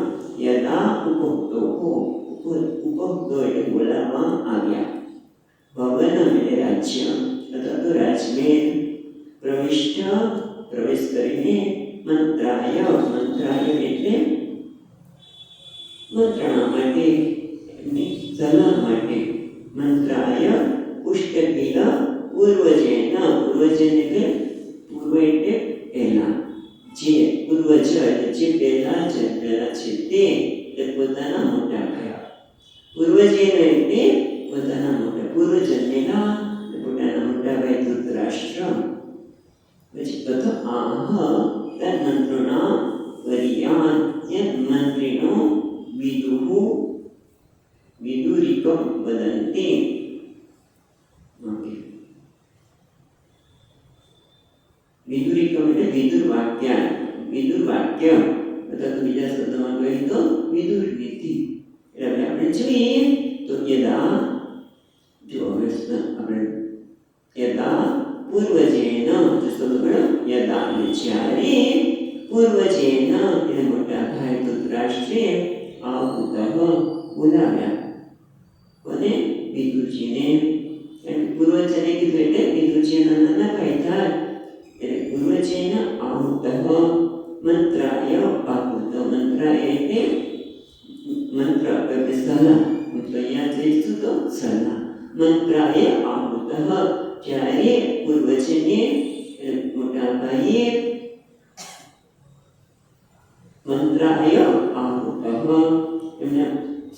યદા ઉપભોક્તો એટલે બોલાવવામાં આવ્યા. ભવન એટલે રાજ્ય અથવા તો રાજમેલ પ્રવેશ કરીને મંત્રાય એટલે મંત્રણા માટે એમની સલાહ માટે મંત્રાય પુષ્ટકિલ પૂર્વજન એટલે પૂર્વ એટલે પહેલા જે પૂર્વજ એટલે જે પહેલા જન્મેલા છે તે પોતાના મોટા થયા. પૂર્વજન એટલે પોતાના મોટા પૂર્વ જન્મેલા પોતાના મોટા ભાઈ ધૃતરાષ્ટ્ર. પછી પ્રથમ આહ તન્મંત્રોના વરિયાન મંત્રીનો વિદુરિકમ વદંતિ. વિદુરિકમ એટલે વિદુર વાક્ય અથવા તો બીજા શબ્દમાં કહીએ તો વિદુર નીતિ. એટલે આપણે જોઈએ તો યદા જો હવે આપણે યદા પૂર્વજેન તો શબ્દ યદા જ્યારે પૂર્વજેન એટલે મોટા ભાઈ ધૃતરાષ્ટ્રે આહુતઃ બોલાવ્યા અને વિદુરજીને પૂર્વજને કીધું એટલે વિદુરજીના નાના ભાઈ થાય એટલે પૂર્વજેન આહુતઃ મંત્રાય આહુત. મંત્રાય એટલે મંત્ર એટલે સલાહ. તો અહીંયા જઈશું તો સલાહ. મંત્રાય આહુત જ્યારે પૂર્વજને મોટા ભાઈએ મંત્રાય આહુત એમને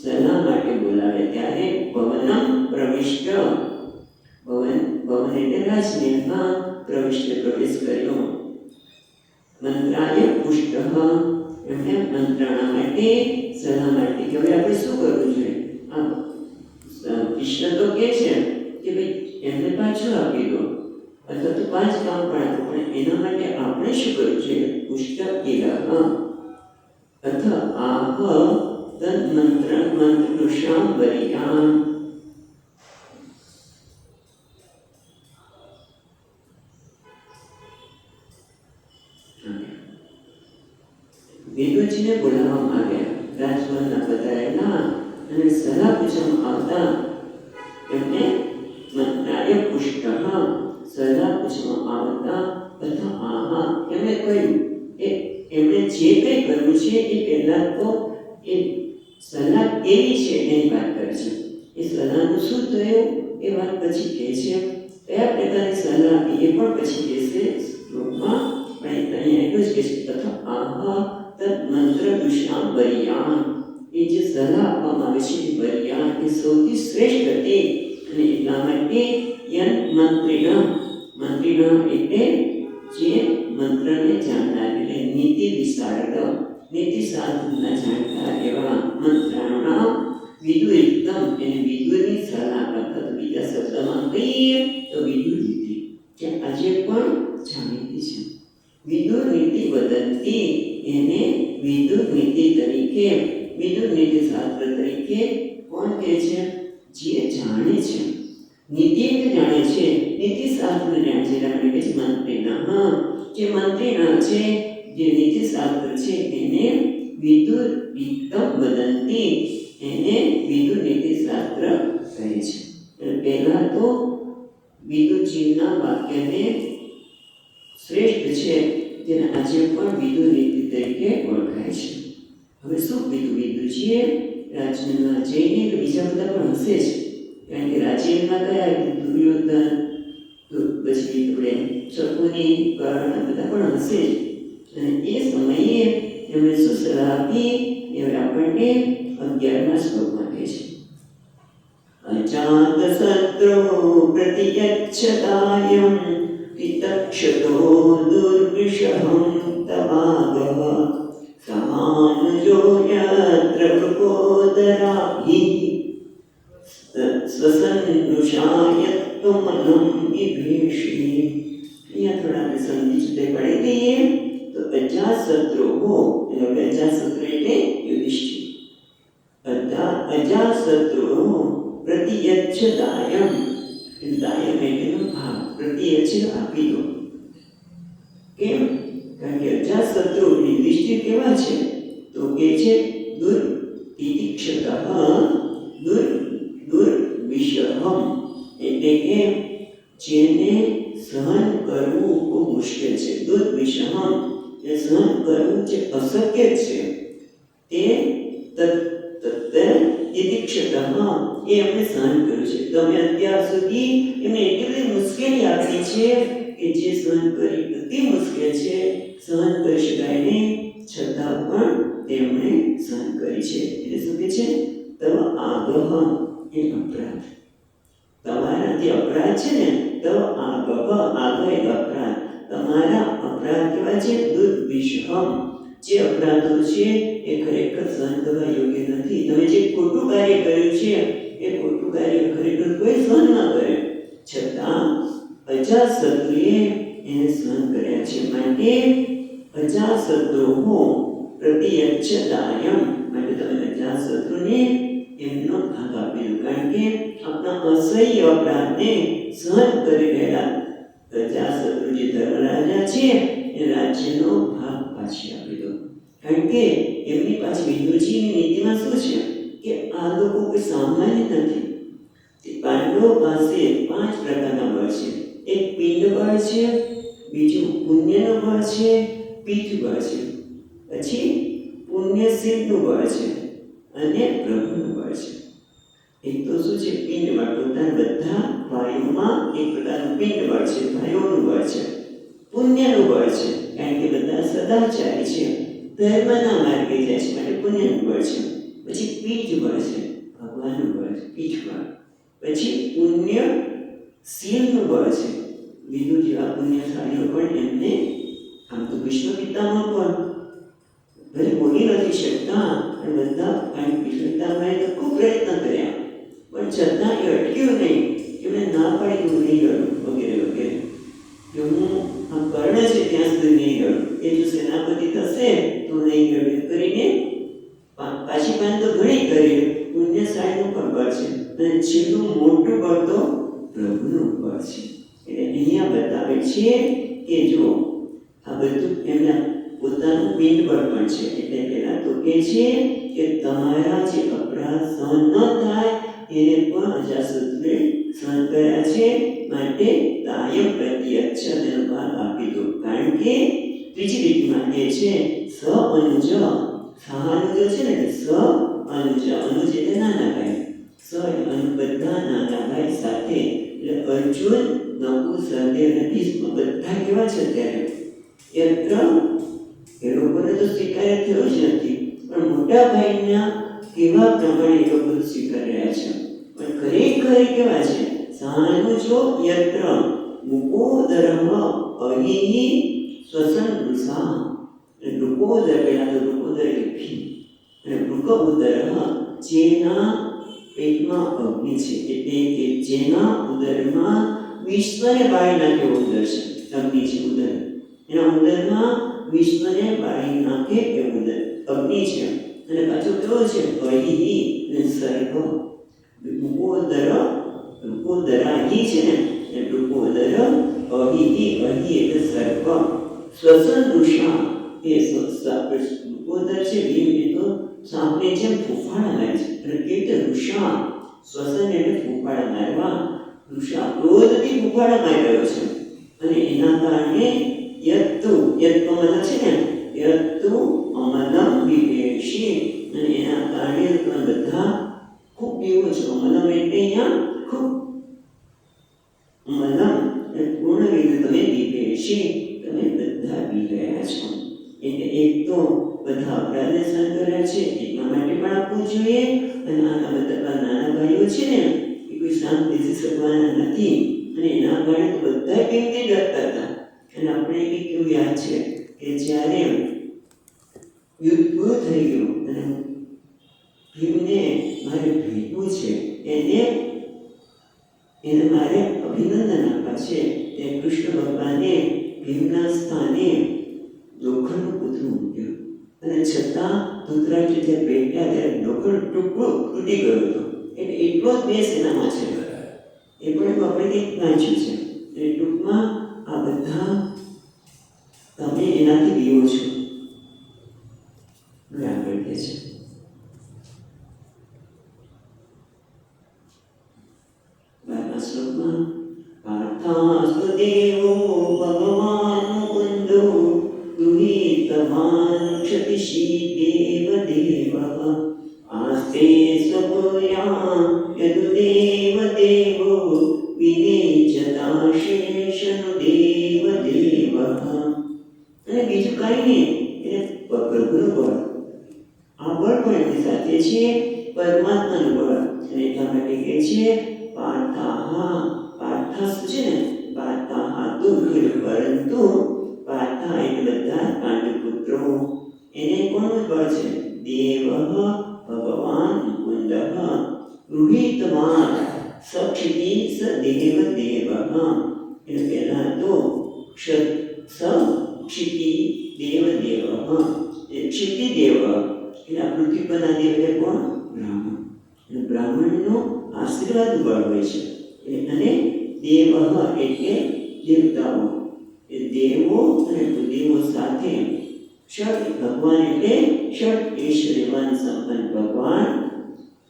સલાહ માટે બોલાવે ત્યારે ભવનમ પ્રવિષ્ટ ભવન એટલે રાજમેલમાં પ્રવેશ કર્યો. મંત્રાય પુષ્ટ એમને મંત્રણા માટે સલાહ માટે કે હવે આપણે શું કરવું જોઈએ. કૃષ્ણ તો કહે છે કે ભાઈ એમને પાછું આપી દો અથવા તો 5 કામ પણ આપો પણ એના માટે આપણે શું કરવું જોઈએ. પુષ્ટ અથવા આહ મંત્રદૃશાંબરીયાન. વિદુરજીને બોલાવવામાં આવ્યા. રાજભવનના પધારેલા અને સલાહ પૂછવામાં આવતા એમને મંત્રાય પુષ્ટ સલાહ પૂછવામાં આવતા તથા આહા એમણે કહ્યું એ એમણે જે કંઈ કરવું છે એ પહેલાં તો એ સલાહ કેવી છે એની વાત કરે છે. એ સલાહનું શું થયું એ વાત પછી કહે છે. કયા પ્રકારની સલાહ આપી એ પણ પછી કહેશે શ્લોકમાં. પણ અહીંયા એટલું જ કહેશે તથા આહા તદ મંત્ર દુષ્ણામ વરિયાન. એ જે સલાહ આપવામાં આવે છે એ વરિયાન એ સૌથી શ્રેષ્ઠ હતી. અને એટલા માટે યન મંત્રીના એટલે જે મંત્રને જાણનાર એટલે નીતિ વિશારદ નીતિ શાસ્ત્રના જાણકાર એવા મંત્રાણા વિદુર એકદમ એને વિદુરની સલાહ કરતા. બીજા શબ્દમાં કહીએ તો વિદુર નીતિ જે આજે પણ જાણીતી છે. વિદુર નીતિ વદંતી એને વિદુર નીતિ તરીકે વિદુર નીતિ શાસ્ત્ર તરીકે કોણ કહે છે? જે જાણે છે. નીતિ એટલે જાણે છે, નીતિ શાસ્ત્ર જાણે છે. આપણે કહે છે મંત્રીના. જે મંત્રીના છે, જે નીતિ શાસ્ત્ર છે એને વિદુર એકદમ વદંતી એને વિદુર નીતિ શાસ્ત્ર કહે છે. પહેલા તો વિદુરજીના વાક્યને શ્રેષ્ઠ છે જેને આજે પણ વિદુર નીતિ તરીકે ઓળખાય છે. હવે શું કીધું વિદુરજીએ? રાજ્યમાં જઈને બીજા બધા પણ હશે જ, કારણ કે રાજ્યમાં કયા દુર્યોધન પછી આપણે શકુની કર્ણ બધા પણ હશે જ. અને એ સમયે એમણે શું સલાહ આપી એ આપણને 11મા શ્લોકમાં કહે છે. અજાત શત્રુ પ્રતિયચ્છતાયં વિતક્ષતો દુર્વિષહં તવાગઃ સમાનુજો યત્ર વૃકોદરાહિ સ્વસન્નુષાયત્વમનં વિભીષી. અહીંયા થોડા આપણે સમજી ચૂકે પડી દઈએ તો અજાતશત્રુ એટલે અજાતશત્રુ એટલે યુધિષ્ઠિર. અજાતશત્રુ પ્રતિયચ્છતાયં દાયમ એટલે ભાગ પ્રતિયચ્છ આપી દો. કેમ? કારણ કે અજાતશત્રુ યુધિષ્ઠિર કેવા છે તો કે છે દુર્તિતિક્ષતઃ દુર્વિષહં એટલે કે જેને સહન કરવું બહુ મુશ્કેલ છે. દુર્વિષહં એ સહન કરવું જે અશક્ય છે તે તિતિક્ષતઃ એ એમણે સહન કર્યું છે. તમે અત્યાર સુધી એમને એટલી બધી મુશ્કેલી આપી છે કે જે સહન કરી અતિ મુશ્કેલ છે, સહન કરી શકાય નહીં, છતાં પણ તેમણે સહન કરી છે. એટલે શું કહે છે? તવ આગહ એ અપરાધ. તમારા જે અપરાધ છે ને તવ આગહ એ અપરાધ. તમારા અપરાધ કેવા છે? દુર્વિષહં જે અપરાધો છે એ ખરેખર સહન કરવા યોગ્ય નથી. તમે જે ખોટું કાર્ય કર્યું છે એ ખોટું કાર્ય ખરેખર કોઈ સહન ન કરે, છતાં અજાતશત્રુએ એને સહન કર્યા છે. માટે અજાતશત્રુ પ્રતિયચ્છતાયં માટે તમે અજાતશત્રુને એમનો ભાગ આપી દો. કારણ કે આપણા અસહ્ય અપરાધને સહન કરી રહેલા અજાતશત્રુ જે ધર્મરાજા છે એ રાજ્યનો ભાગ પાછી આપી દો. કારણ કે એમની પાછી વિદુરજીની નીતિમાં શું છે કે આ લોકો કોઈ સામાન્ય નથી. તે પાંડવો પાસે 5 પ્રકારના બળ છે. એક પિંડ બળ છે, બીજું પુણ્યનું બળ છે, પીઠ બળ છે, પછી પુણ્યશીલનું બળ છે અને પ્રભુનું બળ છે. એક તો શું છે? પિંડ બળ. પોતાના બધા ભાઈઓમાં એક પ્રકારનું પિંડ બળ છે, ભાઈઓનું બળ છે. પુણ્યનું બળ છે, કારણ કે બધા સદાચારી છે, ધર્મના માર્ગે જાય છે, માટે પુણ્યનું બળ છે. પછી પીઠ બળ છે, ભગવાનનું બળ છે, પીઠ બળ. પછી પુણ્યશીલનું બળ છે. વિદુર જેવા પુણ્યશાળીઓ પણ એમને આમ તો વિષ્ણુ પિતામાં પણ ભલે બોલી નથી શકતા અને બધા કૃષ્ણ પિતામહે તો ખૂબ પ્રયત્ન કર્યા, પણ છતાં એ અટક્યું નહીં. એમણે ના પાડી હું નહીં લડું વગેરે વગેરે. કે હું આ કર્ણ છે ત્યાં સુધી નહીં લડું, એ જો સેનાપતિ થશે તો નહીં લડું કરીને પાછી પાન તો ઘણી કરી. પુણ્યશાળીનું પણ બળ છે અને છેલ્લું મોટું બળ તો પ્રભુનું બળ છે. એટલે અહીંયા બતાવે છે કે જો આ બધું એમના પોતાનું પિંડ બળ પણ છે. એટલે પહેલા તો કહે છે કે તમારા જે અપરાધ સહન ન થાય એને પણ અજાતશત્રુએ સહન કર્યા છે. માટે કાયમ પ્રત્યક્ષ ભાગ આપી દો. કારણ કે ત્રીજી રીતમાં એ છે સ અનુજ સહાનું જો છે ને સ અનુજ અનુજ એટલે નાના ભાઈ, સ અનુ બધા નાના ભાઈ સાથે એટલે અર્જુન, નકુલ, સહદેવ અને ભીષ્મ બધા કેવા છે ત્યારે યત્ર એ લોકોને તો સ્વીકાર થયો જ નથી, પણ મોટા ભાઈના કેવા પ્રમાણે એ લોકો સ્વીકાર રહ્યા છે. પણ ખરેખર કેવા છે? સહાનુજો યત્ર મુકોદરઃ અહિ શ્વસન વૃષા. રૂપોદર પહેલા તો રૂપોદર ભી અને મૃગોદર જેના પેટમાં અગ્નિ છે એટલે કે જેના ઉદરમાં વિશ્વને બાળી નાખે ઉદર છે, અગ્નિ છે ઉદર, એના ઉદરમાં વિશ્વને બાળી નાખે એ ઉદર અગ્નિ છે. અને પાછો કેવો છે? અહિ અને સર્પ. રૂપોદરા હિ છે ને રૂપોદર અહિ એટલે સર્પ. શ્વસન વૃષા એ રૂપોદર છે ભીમ એ તો સાપને જેમ ફૂફાડા મારે છે અને કેટ વૃષા શ્વસન એટલે ફૂફાડા મારવા, વૃષા ક્રોધથી ફૂફાડા મારી રહ્યો છે. અને એના કારણે યત્તુ મતલબ છે ને યત્તુ અમલમ વિવેશી, અને એના કારણે તમે બધા ખૂબ પીવો છો. અમલમ એટલે અહીંયા ખૂબ અમલમ એટલે પૂર્ણ રીતે તમે વિવેશી તમે બધા પી રહ્યા છો. એટલે એક તો બધા અપરાધને સહન કર્યા છે એટલા માટે પણ આપવું જોઈએ. અને આના બધા નાના ભાઈઓ છે ને એ કોઈ શાંત બેસી શકવાના નથી, અને એના કારણે તો બધા કેવી રીતે ડરતા હતા. અને આપણે એક કેવું યાદ છે કે જ્યારે યુદ્ધ પૂરું થઈ ગયું અને ભીમને મારે ભેટવું છે, એને મારે અભિનંદન આપવા છે, તે કૃષ્ણ ભગવાને ભીમના સ્થાને લોખંડનું પૂતળું મૂક્યું અને છતાં ધૃતરાષ્ટ્ર જે પેટ્યા ત્યારે લોખંડ ટુકડો તૂટી ગયો હતો. એટલે એટલો જ દેશ એનામાં છે, એ પણ આપણે કંઈક વાંચ્યું છે. એટલે ટૂંકમાં આ બધા તમે એનાથી બીવો છો. આગળ કહે છે શ્લોકમાં પાર્થાસ્તુ દેવો ભગવાન મુકુંદો ગૃહીતવાન ક્ષતિશી દેવ દેવઃ આસ્તે સ્વપુર્યા યદુ દેવ દેવો વિનેચતા શેષનો દેવ દેવઃ. અને બીજું કાંઈ નહીં, એને પ્રભુનું બળ, આ બળ પણ એની સાથે છે પરમાત્માનું બળ. અને એટલા માટે કહે છે પાર્થા શું છે ને પાર્થા તો પરંતુ પાર્થા એટલે બધા પાંડુપુત્રો, એને કોનું બળ છે? દેવ ભગવાન મુકુંદ ગૃહીતવાન સક્ષિતિ સ દેવ દેવ. એટલે પહેલા તો ક્ષિતિ દેવ દેવ ક્ષિતિ દેવ એટલે આ પૃથ્વી પરના દેવ એટલે કોણ? બ્રાહ્મણ. અને બ્રાહ્મણનો આશીર્વાદ બળ હોય છે. અને દેવ એટલે દેવતાઓ, એ દેવો અને દેવો સાથે ષટ ભગવાન એટલે ષટ ઐશ્વર્યવાન સંપન્ન ભગવાન.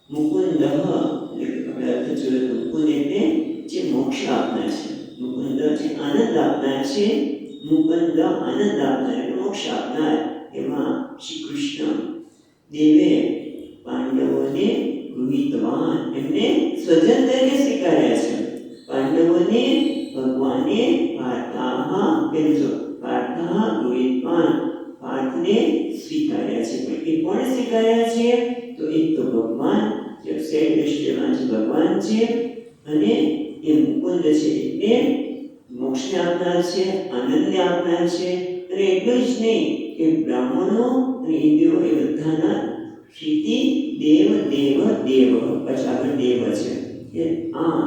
મુકુંદ એટલે અર્થ જોઈએ તો મુકુંદ એટલે જે મોક્ષ આપનાર છે, મુકુંદ જે આનંદ આપનાર છે, મુકુંદ આનંદ આપનાર એટલે મોક્ષ આપનાર. એમાં શ્રી કૃષ્ણ દેવે પાંડવોને ગૃહીતવાન એમને સ્વજન તરીકે સ્વીકાર્યા છે. પાંડવોને ભગવાને પાર્થા ગૃહીતવાન પાર્થને સ્વીકાર્યા છે. પણ એ કોણે સ્વીકાર્યા છે? તો એક તો ભગવાન જે સર્વશ્રેષ્ઠ ભગવાન છે, અને એ મુકુંદ છે એટલે મોક્ષને આપનાર છે, આનંદને આપનાર છે. અને એટલું જ નહીં કે બ્રાહ્મણો અને ઇન્દ્રિયો એ બધાના ક્ષિતિ દેવ દેવ દેવ પછી આગળ દેવ છે કે આ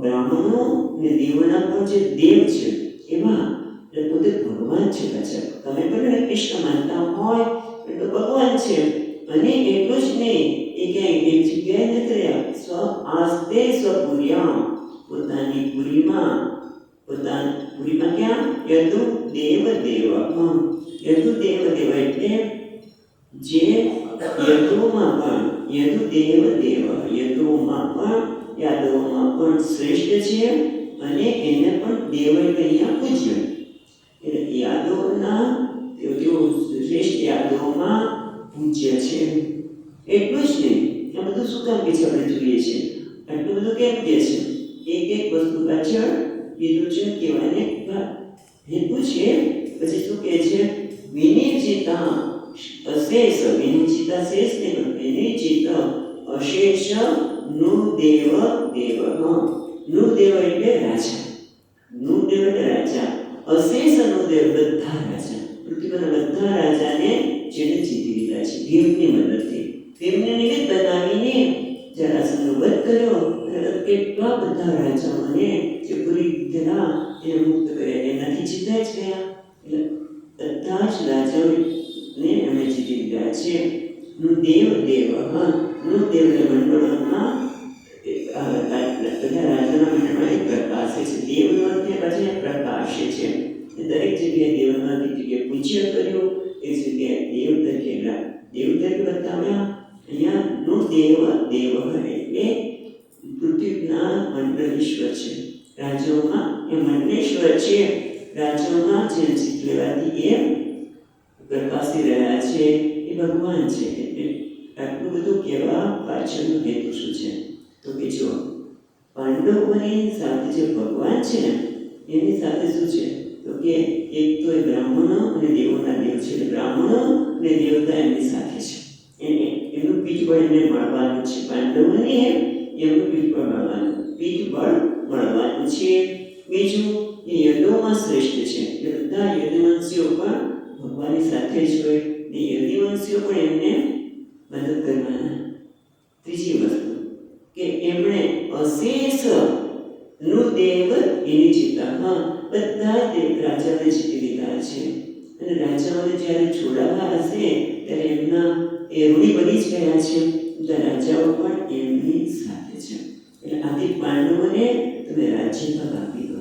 બ્રાહ્મણો અને દેવોના પણ જે દેવ છે એમાં એટલે પોતે ભગવાન છે. પાછા તમે પણ કૃષ્ણ માનતા હોય એટલે ભગવાન છે. અને એટલું જ નહીં એ ક્યાંય એક જગ્યાએ નથી રહ્યા, આસ્તે સ્વપુર્યામ પોતાની પુરીમાં ક્યાં? યદુ દેવ દેવ યદુ દેવ દેવ એટલે જે યદુમાં પણ યાદવોમાં પણ શ્રેષ્ઠ છે, અને એને પણ દેવ એટલે અહીંયા પૂજ્ય. એટલે યાદવોના તેઓ શ્રેષ્ઠ યાદવોમાં પૂજ્ય છે. એટલું જ નહીં, આ બધું શું કામ કે છે આપણે જોઈએ છે, આટલું બધું કેમ કે છે? એક વસ્તુ પાછળ વિરુચન કહેવાને હેતુ છે. પછી શું કહે છે? વિનિર્જિતા અશેષ, વિનિર્જિતા શેષ ને વિનિર્જિત અશેષ નૃદેવ દેવ. નૃદેવ એટલે રાજા, નૃદેવ એટલે રાજા, અશેષ નૃદેવ બધા રાજા, પૃથ્વીના બધા રાજાને જેને જીતી લીધા છે ભીમની મદદથી. ભીમને નિમિત્ત બનાવીને જરાસંઘનો વધ કર્યો અને કેટલા બધા રાજાઓને જે પૂરી તરહ એને મુક્ત કર્યા, એનાથી જીતા જ ગયા. એટલે બધા જ રાજાઓને એમણે જીતી લીધા છે. નૃદેવ દેવ, નૃદેવના મંડળોમાં બધા રાજાના મંડળમાં એક પ્રકાશે છે. દેવનો અર્થ પછી પ્રકાશે છે. દરેક જગ્યાએ દેવનો એક જગ્યાએ પૂજ્ય કર્યું, એ જગ્યાએ દેવ તરીકે બતાવ્યા. અહીંયા નૃદેવ દેવ એટલે પૃથ્વીના મંડળેશ્વર છે. રાજ્યોમાં એ મંડળેશ્વર છે. રાજ્યોમાં જે જીત લેવાથી એ પ્રકાશી રહ્યા છે, એ ભગવાન છે. એટલે આટલું બધું કહેવા પાછળનો હેતુ શું છે? તો કે જો પાંડવોની સાથે જે ભગવાન છે ને એની સાથે શું છે? તો કે એક તો એ બ્રાહ્મણો અને દેવોના દેવ છે. બ્રાહ્મણો અને દેવતા એમની સાથે છે. એનું પીઠબળ એમને મળવાનું છે. પાંડવોને એમનું પીઠબળ મળવાનું છે. બીજું, એ યદુઓમાં શ્રેષ્ઠ છે. એ બધા યદુવંશીઓ પણ ભગવાનની સાથે જ હોય ને યદુવંશીઓ પણ એમને મદદ કરવાના. ત્રીજી વસ્તુ કે એમણે અશેષ નૃદેવ એની જીતા, બધા જ રાજાઓને જીતી લીધા છે. અને રાજાઓને જ્યારે છોડાવવા હશે ત્યારે એમના એ ઋણી બની જ ગયા છે. બધા રાજાઓ પણ એમની સાથે છે. એટલે આથી પાંડવોને તમે રાજ્યભાગ આપી દો,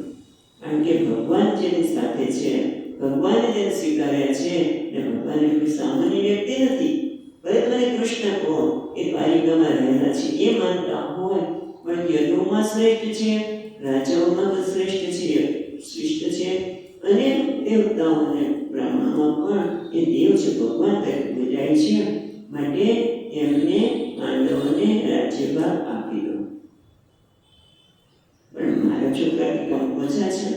કારણ કે ભગવાન જેની સાથે છે, ભગવાને જેને સ્વીકાર્યા છે, ને ભગવાન કોઈ સામાન્ય વ્યક્તિ નથી. ભલે તમે કૃષ્ણ કહો, એ દ્વારિકામાં રહેલા છે એ માનતા હોય, પણ યદુઓમાં શ્રેષ્ઠ છે, રાજાઓમાં પણ શ્રેષ્ઠ છે અને દેવતાઓને બ્રાહ્મણોમાં પણ એ દેવ છે, ભગવાન તરીકે પૂજાય છે. માટે એમને પાંડવોને રાજ્યભાગ આપી દો. પણ મારા છોકરા કામ ઓછા છે,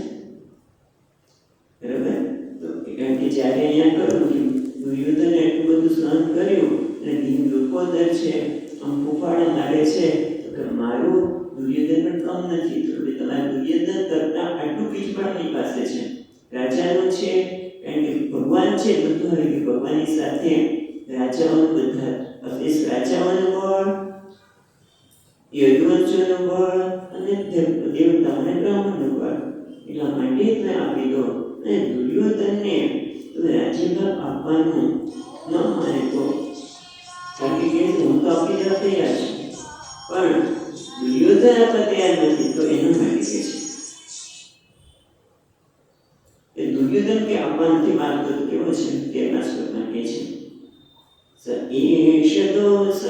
બરાબર? તો કારણ કે જ્યારે અહીંયા કરું કે દુર્યોધને એટલું બધું સહન કર્યું અને ભીમ રૂપોદર છે, આમ ફૂફાડા મારે છે, તો કે મારું દુર્યોધન પણ કમ નથી. તો તમારા દુર્યોધન કરતા આટલું પીઠબળ મારી પાસે છે, રાજાનું છે. કારણ કે ભગવાન છે, બધું હવે કે ભગવાનની સાથે રાજાઓનું બધા અશેષ રાજાઓનું બળ, યદુવંશોનું બળ અને દેવતાઓને બ્રાહ્મણનું બળ. એટલા માટે તમે આપી દો. અને દુર્યોધનને તમે રાજ્યભાગ આપવાનું ન માને તો, કારણ કે હું તો આપી દેવા તૈયાર છું, પણ દુર્યોધન આપવા તૈયાર નથી, તો એના માટે કે છે દુર્યોધન કે આપવા નથી માનતો તો કેવો છે? તેના શ્લોકમાં કહે છે સ એષ દોષ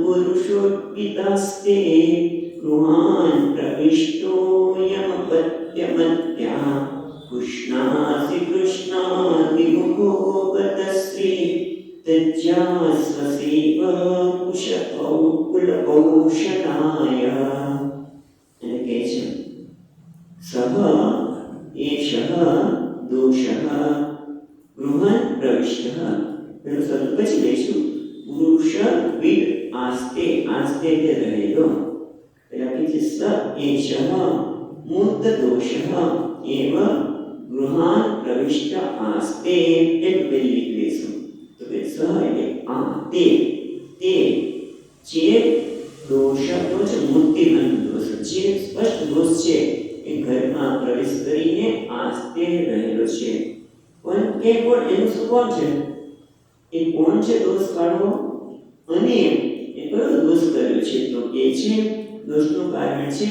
પુરુષોપિતાસ્તે ગૃહાન પ્રવિષ્ટો યમપત્યમત્યા કૃષ્ણાસી કૃષ્ણાદિમુખો ગતશ્રી તજ્જાસ્વસેવ કુલકૌશલાય. એને કહે છે સહ એષ દોષઃ ગૃહં પ્રવિષ્ટઃ. પેલો શબ્દ પછી લઈશું પુરુષ વિદ આસ્તે, આસ્તે તે રહેલો. પેલા કે છે સ એષ મૂર્ત દોષઃ એવ ગૃહાન પ્રવિષ્ટ આસ્તે. એક પહેલી લઈશું તો કે સ એટલે આ તે જે દોષ તો છે મૂર્તિમંત દોષ, જે સ્પષ્ટ દોષ છે એ ઘરમાં પ્રવેશ કરીને આસ્તે રહેલો છે. પણ કે કોણ એનું શું કોણ છે? એ કોણ છે દોષ કાઢવો? અને એ કયો દોષ કર્યો છે? તો એ છે દોષનું કારણ છે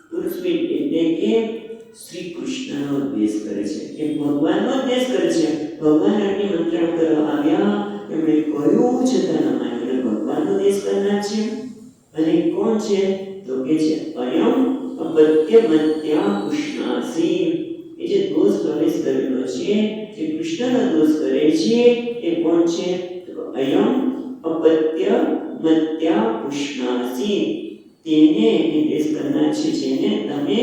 પુરુષવિદ એટલે કે શ્રી કૃષ્ણનો દ્વેષ કરે છે, એ ભગવાનનો દ્વેષ કરે છે. ભગવાન આટલી મંત્રણા કરવા આવ્યા, એમણે કહ્યું છતાં ન માન્યું, ભગવાનનો દ્વેષ કરનાર છે. અને કોણ છે? તો કે છે અયમ અપત્યમત્યા કૃષ્ણાસી. એ જે દોષ પ્રવેશ કરેલો છે, જે કૃષ્ણનો દોષ કરે છે, એ કોણ છે? તો અયમ અપત્ય મત્યા પુષ્ણાસી, તેને નિર્દેશ કરનાર છે, જેને તમે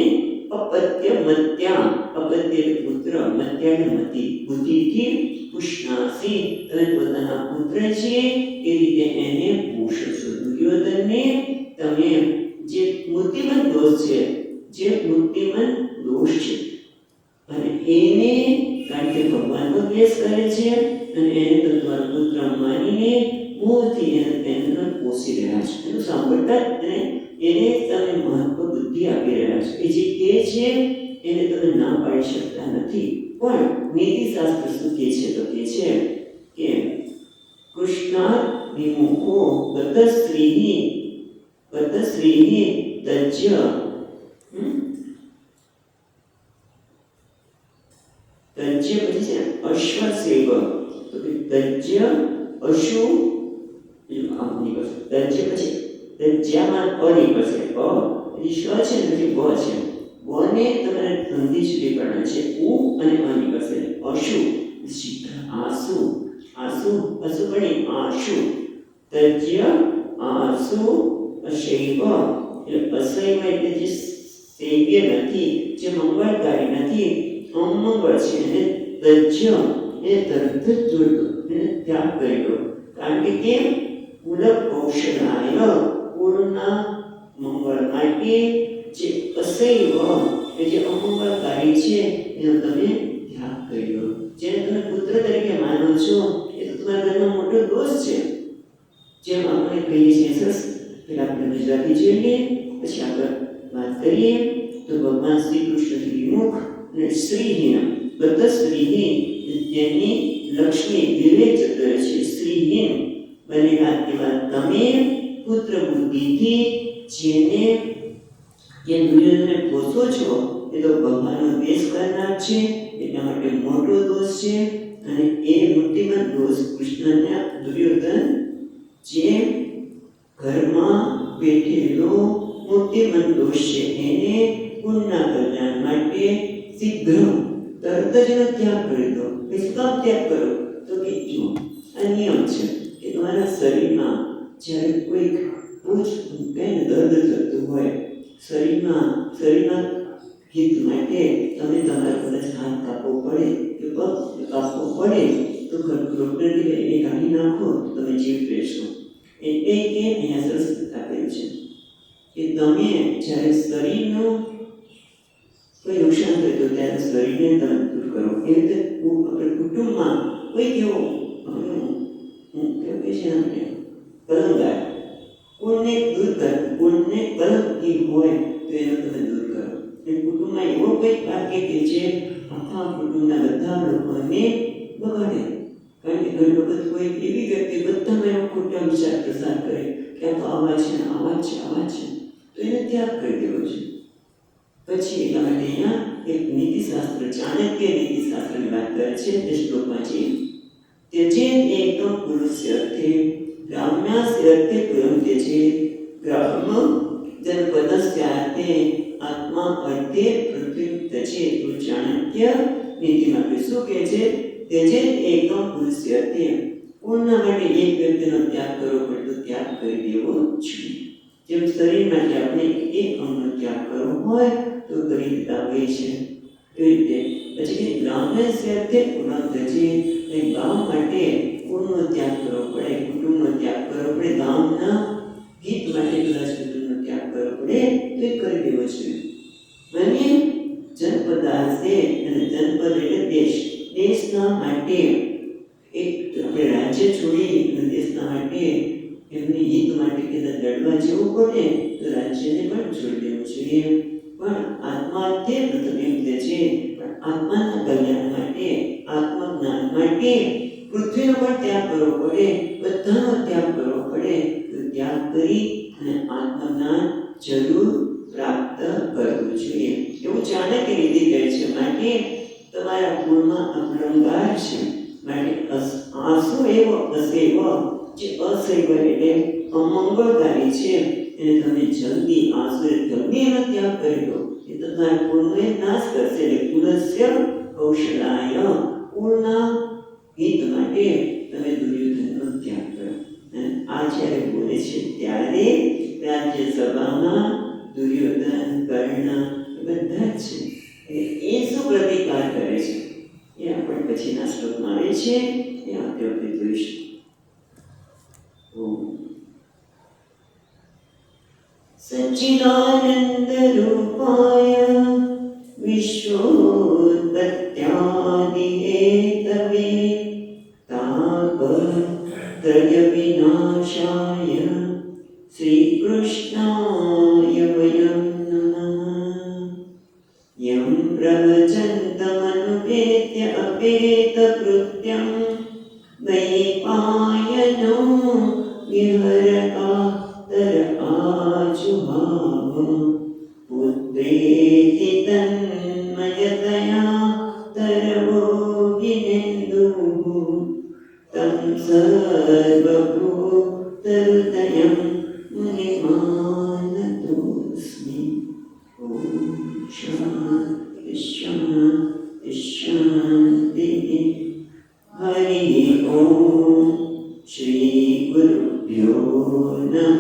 અપત્ય મત્યા, અપત્ય પુત્ર, મત્યા મતિ, બુદ્ધિથી પુષ્ણાસી, તમે પોતાના પુત્ર છે એ રીતે એને પોષો છો. દુર્યોધનને તમે જે મૂર્તિમંત દોષ છે, જે મૂર્તિમંત દોષ છે, અને એને કારણ કે ભગવાનનો દ્વેષ કરે છે અને એને તો તમારો પુત્ર માનીને મોહથી એને તેને પોષી રહ્યા છે. એનું સાંભળતા જ એને તમે મહત્વ બુદ્ધિ આપી રહ્યા છો. એ જે કહે છે એને તમે ના પાડી શકતા નથી. પણ નીતિશાસ્ત્ર શું કહે છે? તો કહે છે કે કૃષ્ણ વિમુખો ગતશ્રીની તજ્ય તજ્ય પછી છે અશ્વસેવ, તો કે તજ્ય અશુ આમ નીકળશે. તજ્ય પછી તજ્યામાં અ નીકળશે. અ પછી શ છે ને પછી બ છે. બને તમારે સંધિ સુધી કરવાનું છે. ઉ અને અ નીકળશે. અશુ આસુ, આસુ અસુ બની આશુ, તજ્ય આસુ અશૈવ, એટલે અશૈવ એટલે જે સેવ્ય નથી, જે મંગળકારી નથી, અમંગળ છે, એને તજ્ય એ તરત જ જોડો, એને ત્યાગ કરી દો. કારણ કે કેમ? કુલ કૌશલાય, કુળના મંગળ માટે જે અશૈવ એ જે અમંગળકારી છે એનો તમે ત્યાગ કરી દો. જેને તમે પુત્ર તરીકે માનો છો એ તો તમારા ઘરનો મોટો દોષ છે. જેમ આપણે કહીએ છીએ, સરસ પેલા આપણે ગુજરાતી જોઈએ પછી આગળ વાત કરીએ તો ભગવાન શ્રી કૃષ્ણ વિમુખ અને શ્રીહીન, બધા શ્રીહીન, જેની લક્ષ્મી વિવેક જતો રહે છે, શ્રીહીન બનેલા એવા તમે પુત્ર બુદ્ધિથી જેને જે દુર્યોધનને પોષો છો એ તો ભગવાનનો દ્વેષ કરનાર છે, એટલા માટે મોટો દોષ છે. અને એ મૂર્તિમંત દોષ કૃષ્ણના દુર્યોધન જે ઘરમાં બેઠેલો મૂર્તિમંત દોષ છે એને પુણ્યના કલ્યાણ માટે શીઘ્ર તરત જ એનો ત્યાગ કરી દો. શું કામ ત્યાગ કરો? તો કે જો આ નિયમ છે કે તમારા શરીરમાં જ્યારે કોઈક બહુ જ દર્દ થતું હોય, શરીરમાં હિત માટે તમે તમારા કદાચ હાથ કાપવો પડે કે પગ કાપવો પડે તો ડૉક્ટરને એ કાઢી નાખો તો તમે જીવ રહેશો. એટલે કે અહીંયા સરસ આપેલું છે કે તમે જ્યારે શરીરનું કોઈ નુકસાન થયું તો ત્યારે શરીરને તમે દૂર કરો. એ રીતે આપણે કુટુંબમાં કોઈ કેવો કે છે આપણે કલંકાર કોણને દૂર કરો, કોણને કલંકી હોય તો એને તમે દૂર કરો. એ કુટુંબમાં એવો કંઈક વાક્ય કે જે આખા કુટુંબના બધા લોકોને બગાડે. કારણ કે ઘણી વખત કોઈ એવી વ્યક્તિ બધામાં એવો ખોટા વિચાર પ્રસાર કરે કે આ તો આવા છે, આવા છે, આવા છે, તો એને ત્યાગ કરી દેવો છે. પછી એટલા માટે અહીંયા એક નીતિશાસ્ત્ર, ચાણક્ય નીતિશાસ્ત્રની વાત કરે છે તે શ્લોકમાં છે ત્યજે એકમ પુરુષસ્ય અર્થે ગ્રામ્યાસ્ય અર્થે પુરં ત્યજે ગ્રામ જનપદસ્યાર્થે આત્મા અર્થે પૃથ્વી ત્યજે. તો ચાણક્ય નીતિમાં આપણે શું કહે છે? ત્યજે એકમ પુરુષસ્ય અર્થે, પૂર્ણ માટે એક વ્યક્તિનો ત્યાગ કરવો પડે તો ત્યાગ કરી દેવો જોઈએ. જેમ શરીર માટે આપણે એક અંગનો ત્યાગ કરવો હોય તો કરી દેતા હોય છે. એવી રીતે પછી કે ગ્રામ્ય અર્થે પૂર્ણ ત્યજે, ગામ માટે કુળનો ત્યાગ કરવો પડે, કુટુંબનો ત્યાગ કરવો પડે, ગામના હિત માટે કદાચ કુટુંબનો ત્યાગ કરવો પડે તો એ કરી દેવો જોઈએ. અને જનપદાર્થે, અને જનપદ એટલે દેશ, દેશના માટે એક આપણે રાજ્ય છોડી અને દેશના માટે એમની હિત માટે કદાચ લડવા જવું પડે તો રાજ્યને પણ છોડી દેવું જોઈએ. પણ આત્માર્થે પ્રથમ એમ કહે છે પણ આત્માના કલ્યાણ માટે, આત્મજ્ઞાન માટે પૃથ્વીનો પણ ત્યાગ કરવો પડે, બધાનો ત્યાગ કરવો પડે તો ત્યાગ કરી અને આત્મજ્ઞાન જરૂર પ્રાપ્ત કરવું જોઈએ. એવું ચાણક્ય નીતિ કહે છે. માટે તમારા કુળમાં અપરંકાર છે, માટે આંસુ એવો અસૈવ, જે અસૈવ એટલે અમંગળકારી છે એને તમે જલ્દી આસુર ગમે એનો ત્યાગ કરી દો, એ તો તમારા કુળનો એ નાશ કરશે. એટલે કુલસ્ય કૌશલાય, કુળના હિત માટે તમે દુર્યોધનનો ત્યાગ કર્યો. આ જ્યારે બોલે છે ત્યારે રાજ્યસભામાં દુર્યોધન, કર્ણ બધા જ છે. એ શું પ્રતિકાર કરે છે એ આપણે પછીના શ્લોકમાં આવે છે, એ આપણે જોઈશું. સચ્ચિદાનંદ રૂપાય વિશ્વોત્પત્યાદિ હેતવે તાપત્રય વિનાશાય શ્રી કૃષ્ણાય વયમ નમઃ. યં પ્રવચन्तમનુપેત્ય અપેતકૃત્યં વૈપાયનો વિહરકાતર આજુહાવ. પુત્રેતિ તન્મયતયા તરવો વિનેન્દુઃ तं सर्वभूतहृदयं मुनिमानतोऽस्मि. ॐ शान्ति शान्ति शान्तिः. हरिः ॐ. श्री गुरुभ्यो नमः.